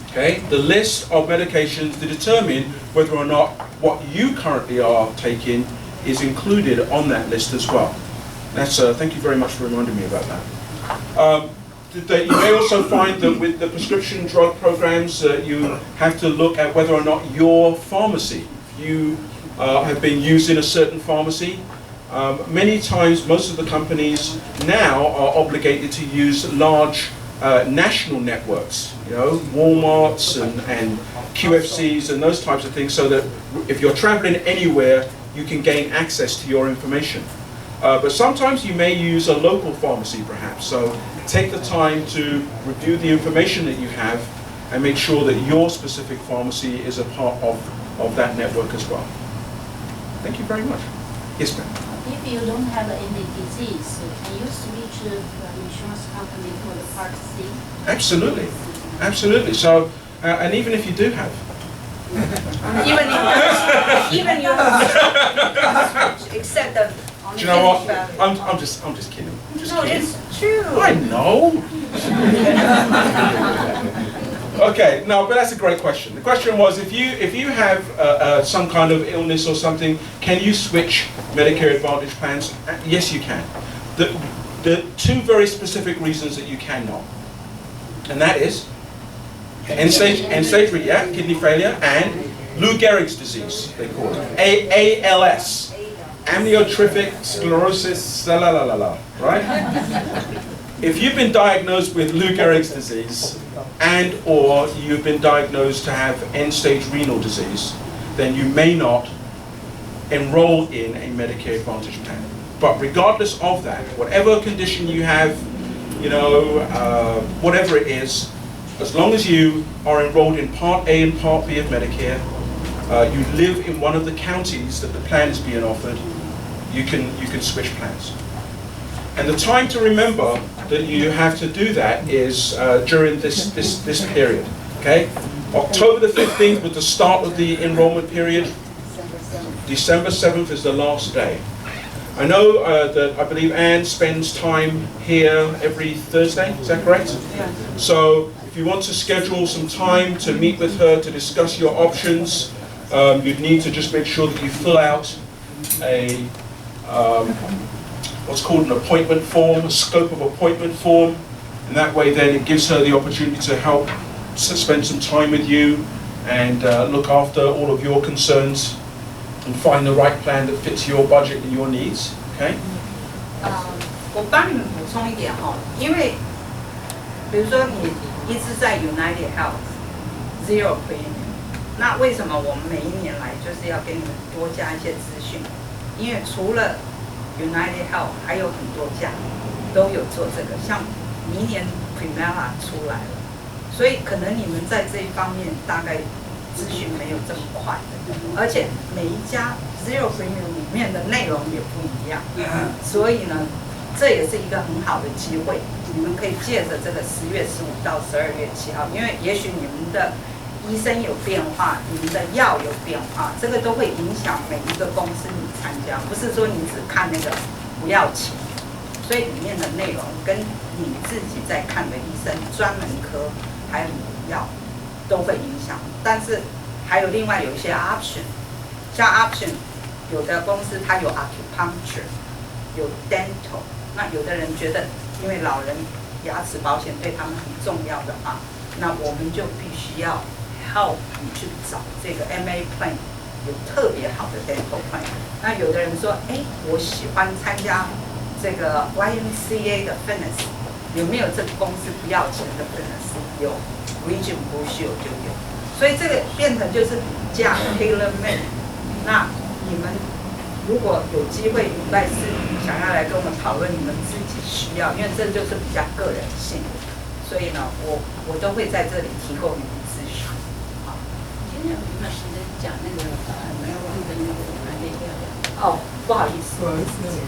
Speaker 6: okay? The list of medications to determine whether or not what you currently are taking is included on that list as well. That's, thank you very much for reminding me about that. You may also find that with the prescription drug programs, you have to look at whether or not your pharmacy, you have been used in a certain pharmacy. Many times, most of the companies now are obligated to use large national networks, you know, Walmarts and QFCs and those types of things, so that if you're traveling anywhere, you can gain access to your information. But sometimes you may use a local pharmacy perhaps, so take the time to review the information that you have and make sure that your specific pharmacy is a part of that network as well. Thank you very much. Yes, ma'am.
Speaker 10: If you don't have any disease, can you switch to an insurance company for the Part C?
Speaker 6: Absolutely, absolutely. So, and even if you do have.
Speaker 2: even you have except the.
Speaker 6: Do you know what? I'm just kidding. I'm just
Speaker 2: no,
Speaker 6: kidding.
Speaker 2: it's true.
Speaker 6: I know. Okay, no, but that's a great question. The question was, if you have some kind of illness or something, can you switch Medicare Advantage plans? Yes, you can. The two very specific reasons that you cannot, and that is end-stage kidney failure and Lou Gehrig's disease, they call it, ALS, amyotrophic sclerosis, right? If you've been diagnosed with Lou Gehrig's disease and or you've been diagnosed to have end-stage renal disease, then you may not enroll in a Medicare Advantage plan. But regardless of that, whatever condition you have, you know, whatever it is, as long as you are enrolled in Part A and Part B of Medicare, you live in one of the counties that the plan is being offered, you can switch plans. And the time to remember that you have to do that is during this period. Okay, October the 15th was the start of the enrollment period. December 7th is the last day. I know that I believe Anne spends time here every Thursday. Is that correct?
Speaker 2: Yeah.
Speaker 6: So if you want to schedule some time to meet with her to discuss your options, you'd need to just make sure that you fill out a what's called an appointment form, a scope of appointment form, and that way then it gives her the opportunity to help spend some time with you and look after all of your concerns and find the right plan that fits your budget and your needs. Okay?
Speaker 2: 我帮你们补充一点哦，因为比如说你一直在 United Health Zero Premium， 那为什么我们每一年来就是要给你们多加一些资讯？因为除了 United Health 还有很多家都有做这个，像明年 Primera 出来了，所以可能你们在这一方面大概资讯没有这么快，而且每一家 Zero Premium 里面的内容也不一样，所以呢，这也是一个很好的机会，你们可以借着这个10月15到12月7号，因为也许你们的医生有变化，你们的药有变化，这个都会影响每一个公司你参加，不是说你只看那个不要钱，所以里面的内容跟你自己在看的医生专门科还有你的药都会影响，但是还有另外有一些 option， 像 option 有的公司它有 acupuncture， 有 dental， 那有的人觉得因为老人牙齿保险对他们很重要的话，那我们就必须要 help 你去找这个 MA plan 有特别好的 dental plan。那有的人说，我喜欢参加这个 YMCA 的 fitness， 有没有这个公司不要钱的 fitness？ 有 ，Region Blue Shield 就有。所以这个变成就是比价 tailor made。那你们如果有机会礼拜四想要来跟我们讨论你们自己需要，因为这就是比较个人性，所以呢，我都会在这里提供你们咨询。好，
Speaker 10: 今天有没有时间讲那个没有问的那个
Speaker 2: 哦，不好意思，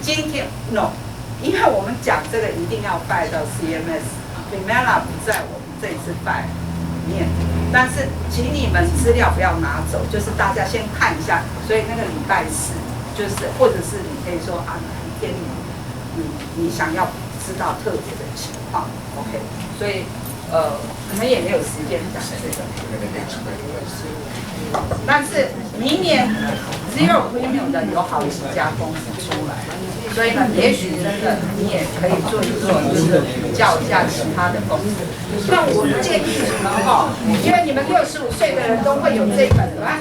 Speaker 2: 今天 no， 因为我们讲这个一定要拜到 CMS，Primera 不在我们这一次拜里面，但是请你们资料不要拿走，就是大家先看一下，所以那个礼拜四就是，或者是你可以说啊哪一天你想要知道特别的情况 ，OK， 所以
Speaker 9: 可能也没有时间讲这个。但是明年 Zero Premium 的有好几家公司出来，所以呢，也许真的你也可以做一做，就是比较一下其他的公司。但我建议你们哈，因为你们65岁的人都会有这本啊。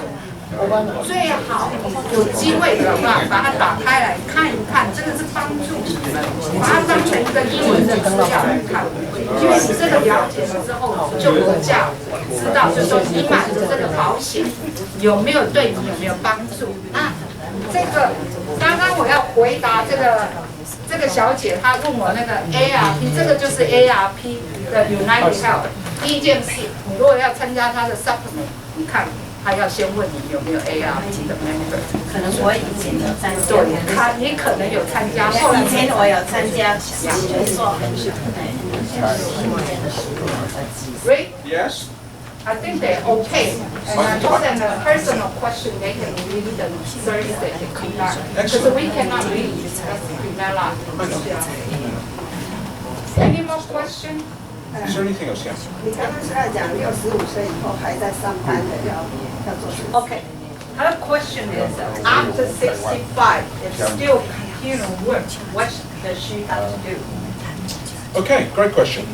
Speaker 9: 最好有机会的话，把它打开来看一看，真的是帮助你们，把它当成一个英文的资料来看。因为你这个了解了之后，就比较知道，就是说你买的这个保险有没有对你有没有帮助。那这个刚刚我要回答这个小姐，她问我那个 ARP， 这个就是 ARP 的 United Health。第一件事，你如果要参加它的 supplement， 你看。他要先问你有没有 ARP 的 member，
Speaker 10: 可能我以前有参加，
Speaker 9: 对，你可能有参加，
Speaker 10: 以前我有参加，没错。
Speaker 9: Right?
Speaker 6: Yes.
Speaker 9: I think they're okay. And I told them a personal question they can read the Thursday to come back. Because we cannot read, that's Primera. Any more questions?
Speaker 6: Is there anything else? Yeah.
Speaker 12: 你刚刚是在讲65岁以后还在上班的要做什么
Speaker 9: Okay. Her question is, after 65, if still continue to work, what does she have to do?
Speaker 6: Okay, great question.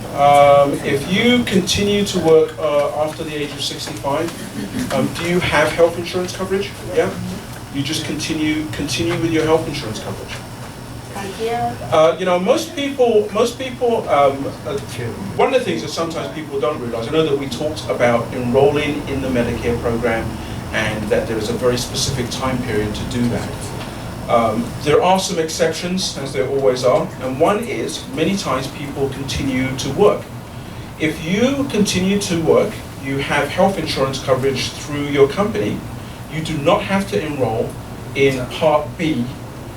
Speaker 6: If you continue to work after the age of 65, do you have health insurance coverage? Yeah. You just continue with your health insurance coverage. You know, most people. One of the things that sometimes people don't realize. I know that we talked about enrolling in the Medicare program, and that there is a very specific time period to do that. There are some exceptions, as there always are, and one is many times people continue to work. If you continue to work, you have health insurance coverage through your company. You do not have to enroll in Part B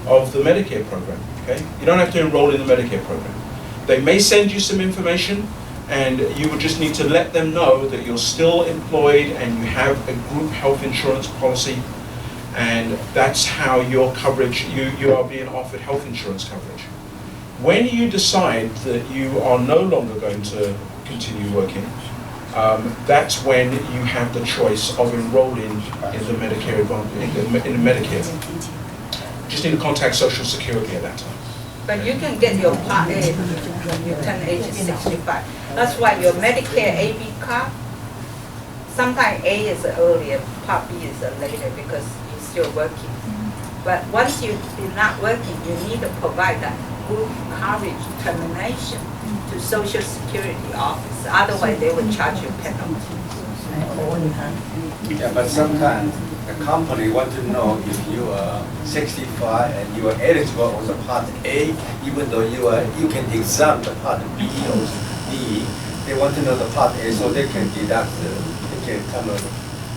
Speaker 6: of the Medicare program. Okay? You don't have to enroll in the Medicare program. They may send you some information, and you would just need to let them know that you're still employed and you have a group health insurance policy, and that's how your coverage, you are being offered health insurance coverage. When you decide that you are no longer going to continue working, that's when you have the choice of enrolling in the Medicare in the Medicare. Just need to contact Social Security at that time.
Speaker 2: But you can get your Part A when you turn age 65. That's why your Medicare AB card, sometimes A is earlier, Part B is later because you're still working. But once you're not working, you need to provide that group coverage termination to Social Security office. Otherwise, they will charge you penalty.
Speaker 1: Yeah, but sometimes the company want to know if you are 65 and you are eligible for the Part A, even though you can exempt the Part B or D. They want to know the Part A so they can deduct, they can kind of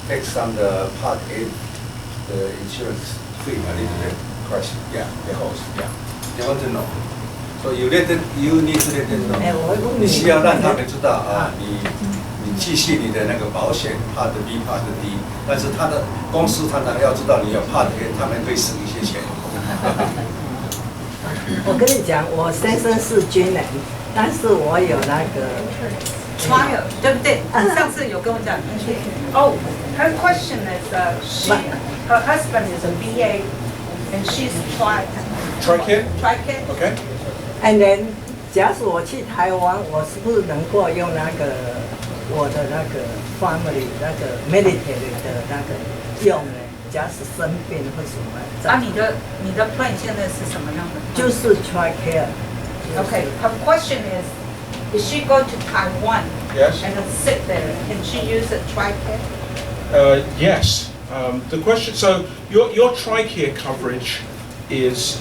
Speaker 1: take some the Part A, the insurance fee a little bit. Question, yeah, the host, yeah. They want to know. So you need to let them know. 你需要让他们知道啊，你继续你的那个保险 Part B、Part D， 但是他的公司常常要知道你有 Part A， 他们会省一些钱。
Speaker 5: 我跟你讲，我先生是军人，但是我有那个
Speaker 2: trial， 对不对？上次有跟我讲。Oh, her question is, her husband is a VA, and she's
Speaker 6: TRICARE?
Speaker 2: TRICARE.
Speaker 6: Okay.
Speaker 5: And then，假使我去台湾，我是不是能够用那个我的那个 family 那个 Medicare 的那个用呢？假使生病或什么？
Speaker 2: 啊，你的 plan 现在是什么样的？
Speaker 5: 就是 TRICARE。Okay,
Speaker 2: her question is she go to Taiwan?
Speaker 6: Yes.
Speaker 2: And sit there? Can she use a TRICARE?
Speaker 6: Yes. The question. So your TRICARE coverage is.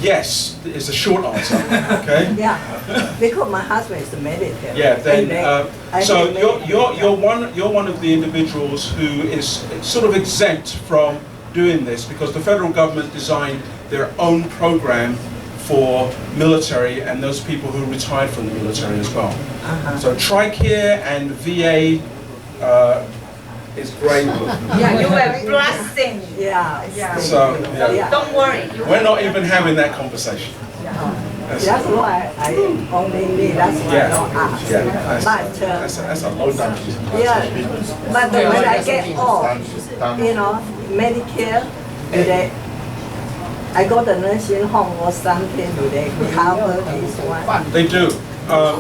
Speaker 6: Yes, is a short answer. Okay.
Speaker 5: Yeah, because my husband is a Medicare.
Speaker 6: Yeah. Then, so you're one of the individuals who is sort of exempt from doing this because the federal government designed their own program for military and those people who retired from the military as well. So TRICARE and VA. Is great.
Speaker 2: Yeah, you were blessing.
Speaker 5: Yeah.
Speaker 6: So
Speaker 2: Don't worry.
Speaker 6: we're not even having that conversation.
Speaker 2: Yeah.
Speaker 5: That's why I only need, that's why I don't ask. But,
Speaker 6: That's a low number.
Speaker 5: yeah, but when I get old, you know, Medicare, do they, I go to nursing home or something, do they cover this one?
Speaker 6: They do.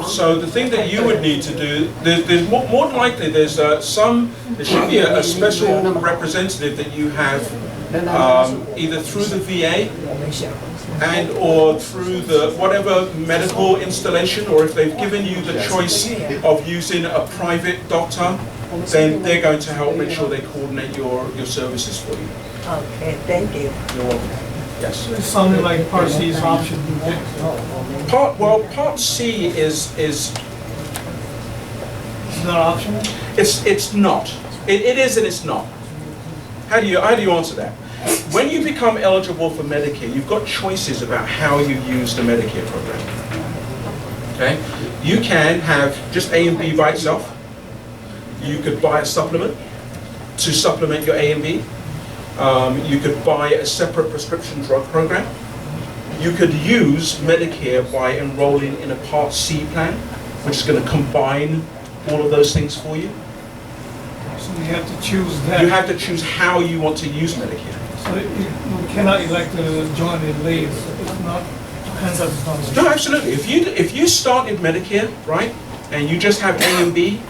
Speaker 6: So the thing that you would need to do, there's more than likely there should be a special representative that you have either through the VA and or through the whatever medical installation, or if they've given you the choice of using a private doctor, then they're going to help make sure they coordinate your services for you.
Speaker 5: Okay, thank you.
Speaker 6: You're welcome. Yes.
Speaker 11: It sounded like Part C is option.
Speaker 6: Part C is
Speaker 11: It's not optional?
Speaker 6: it's not. It is and it's not. How do you answer that? When you become eligible for Medicare, you've got choices about how you use the Medicare program. Okay? You can have just A and B by itself. You could buy a supplement to supplement your A and B. You could buy a separate prescription drug program. You could use Medicare by enrolling in a Part C plan, which is going to combine all of those things for you.
Speaker 11: So you have to choose that.
Speaker 6: You have to choose how you want to use Medicare.
Speaker 11: So you cannot elect to join it late. It's not, depends on the
Speaker 6: No, absolutely. If you started Medicare, right, and you just have A and B,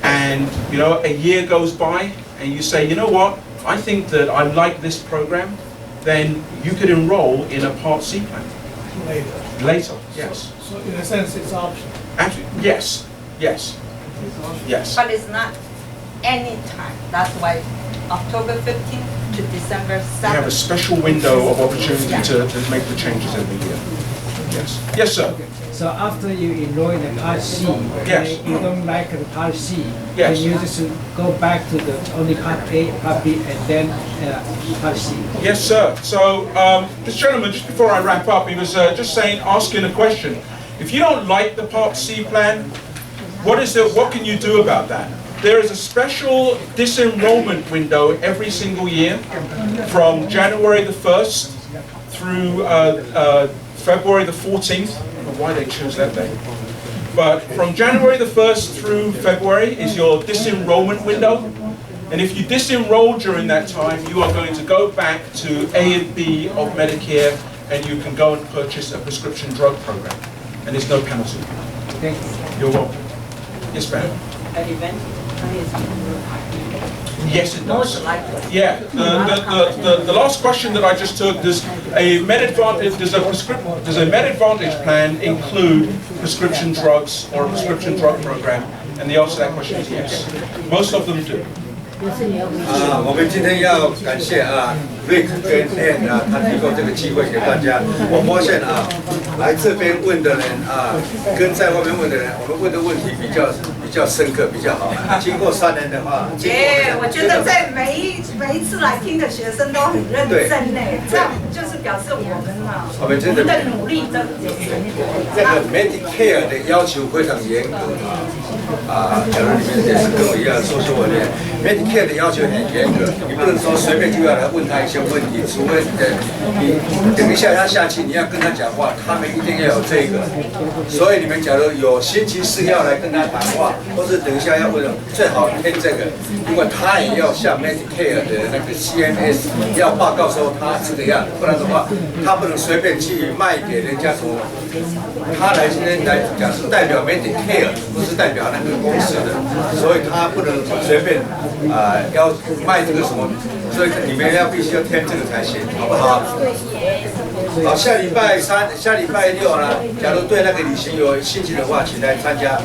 Speaker 6: and you know a year goes by, and you say, you know what, I think that I like this program, then you could enroll in a Part C plan. Later, yes.
Speaker 11: So in a sense, it's optional.
Speaker 6: Absolutely, yes, yes, yes.
Speaker 2: But it's not any time. That's why October 15th to December 7th.
Speaker 6: You have a special window of opportunity to make the changes every year. Yes. Yes, sir.
Speaker 7: So after you enroll in the Part C,
Speaker 6: Yes.
Speaker 7: and you don't like the Part C,
Speaker 6: Yes.
Speaker 7: then you just go back to the only Part A, Part B, and then Part C.
Speaker 6: Yes, sir. So this gentleman, just before I wrap up, he was just asking a question. If you don't like the Part C plan, what can you do about that? There is a special disenrollment window every single year from January the 1st through February the 14th. I don't know why they choose that day. But from January the 1st through February is your disenrollment window. And if you disenroll during that time, you are going to go back to A and B of Medicare, and you can go and purchase a prescription drug program. And there's no penalty.
Speaker 7: Thank you.
Speaker 6: You're welcome. Yes, ma'am. Yes, it does. Yeah. The last question that I just took, does a MedAdvantage plan include prescription drugs or a prescription drug program? And the answer to that question is yes. Most of them do.
Speaker 1: 我们今天要感谢Rick 跟 Ann 他提供这个机会给大家。我发现来这边问的人跟在外面问的人，我们问的问题比较深刻，比较好。经过3年的话，
Speaker 12: 我觉得在每一次来听的学生都很认真呢，这样就是表示我们真的努力的
Speaker 1: 这个 Medicare 的要求非常严格假如你们也是跟我一样说我的 Medicare 的要求很严格，你不能说随便就要来问他一些问题，除非你等一下他下去你要跟他讲话，他们一定要有这个。所以你们假如有星期4要来跟他谈话，或是等一下要问，最好听这个，因为他也要向 Medicare 的那个 CMS 要报告说他这个样，不然的话他不能随便去卖给人家说。他来今天来讲是代表 Medicare， 不是代表那个公司的，所以他不能随便要卖这个什么，所以你们必须要听这个才行，好不好？好，下礼拜6呢，假如对那个旅行有兴趣的话，请来参加。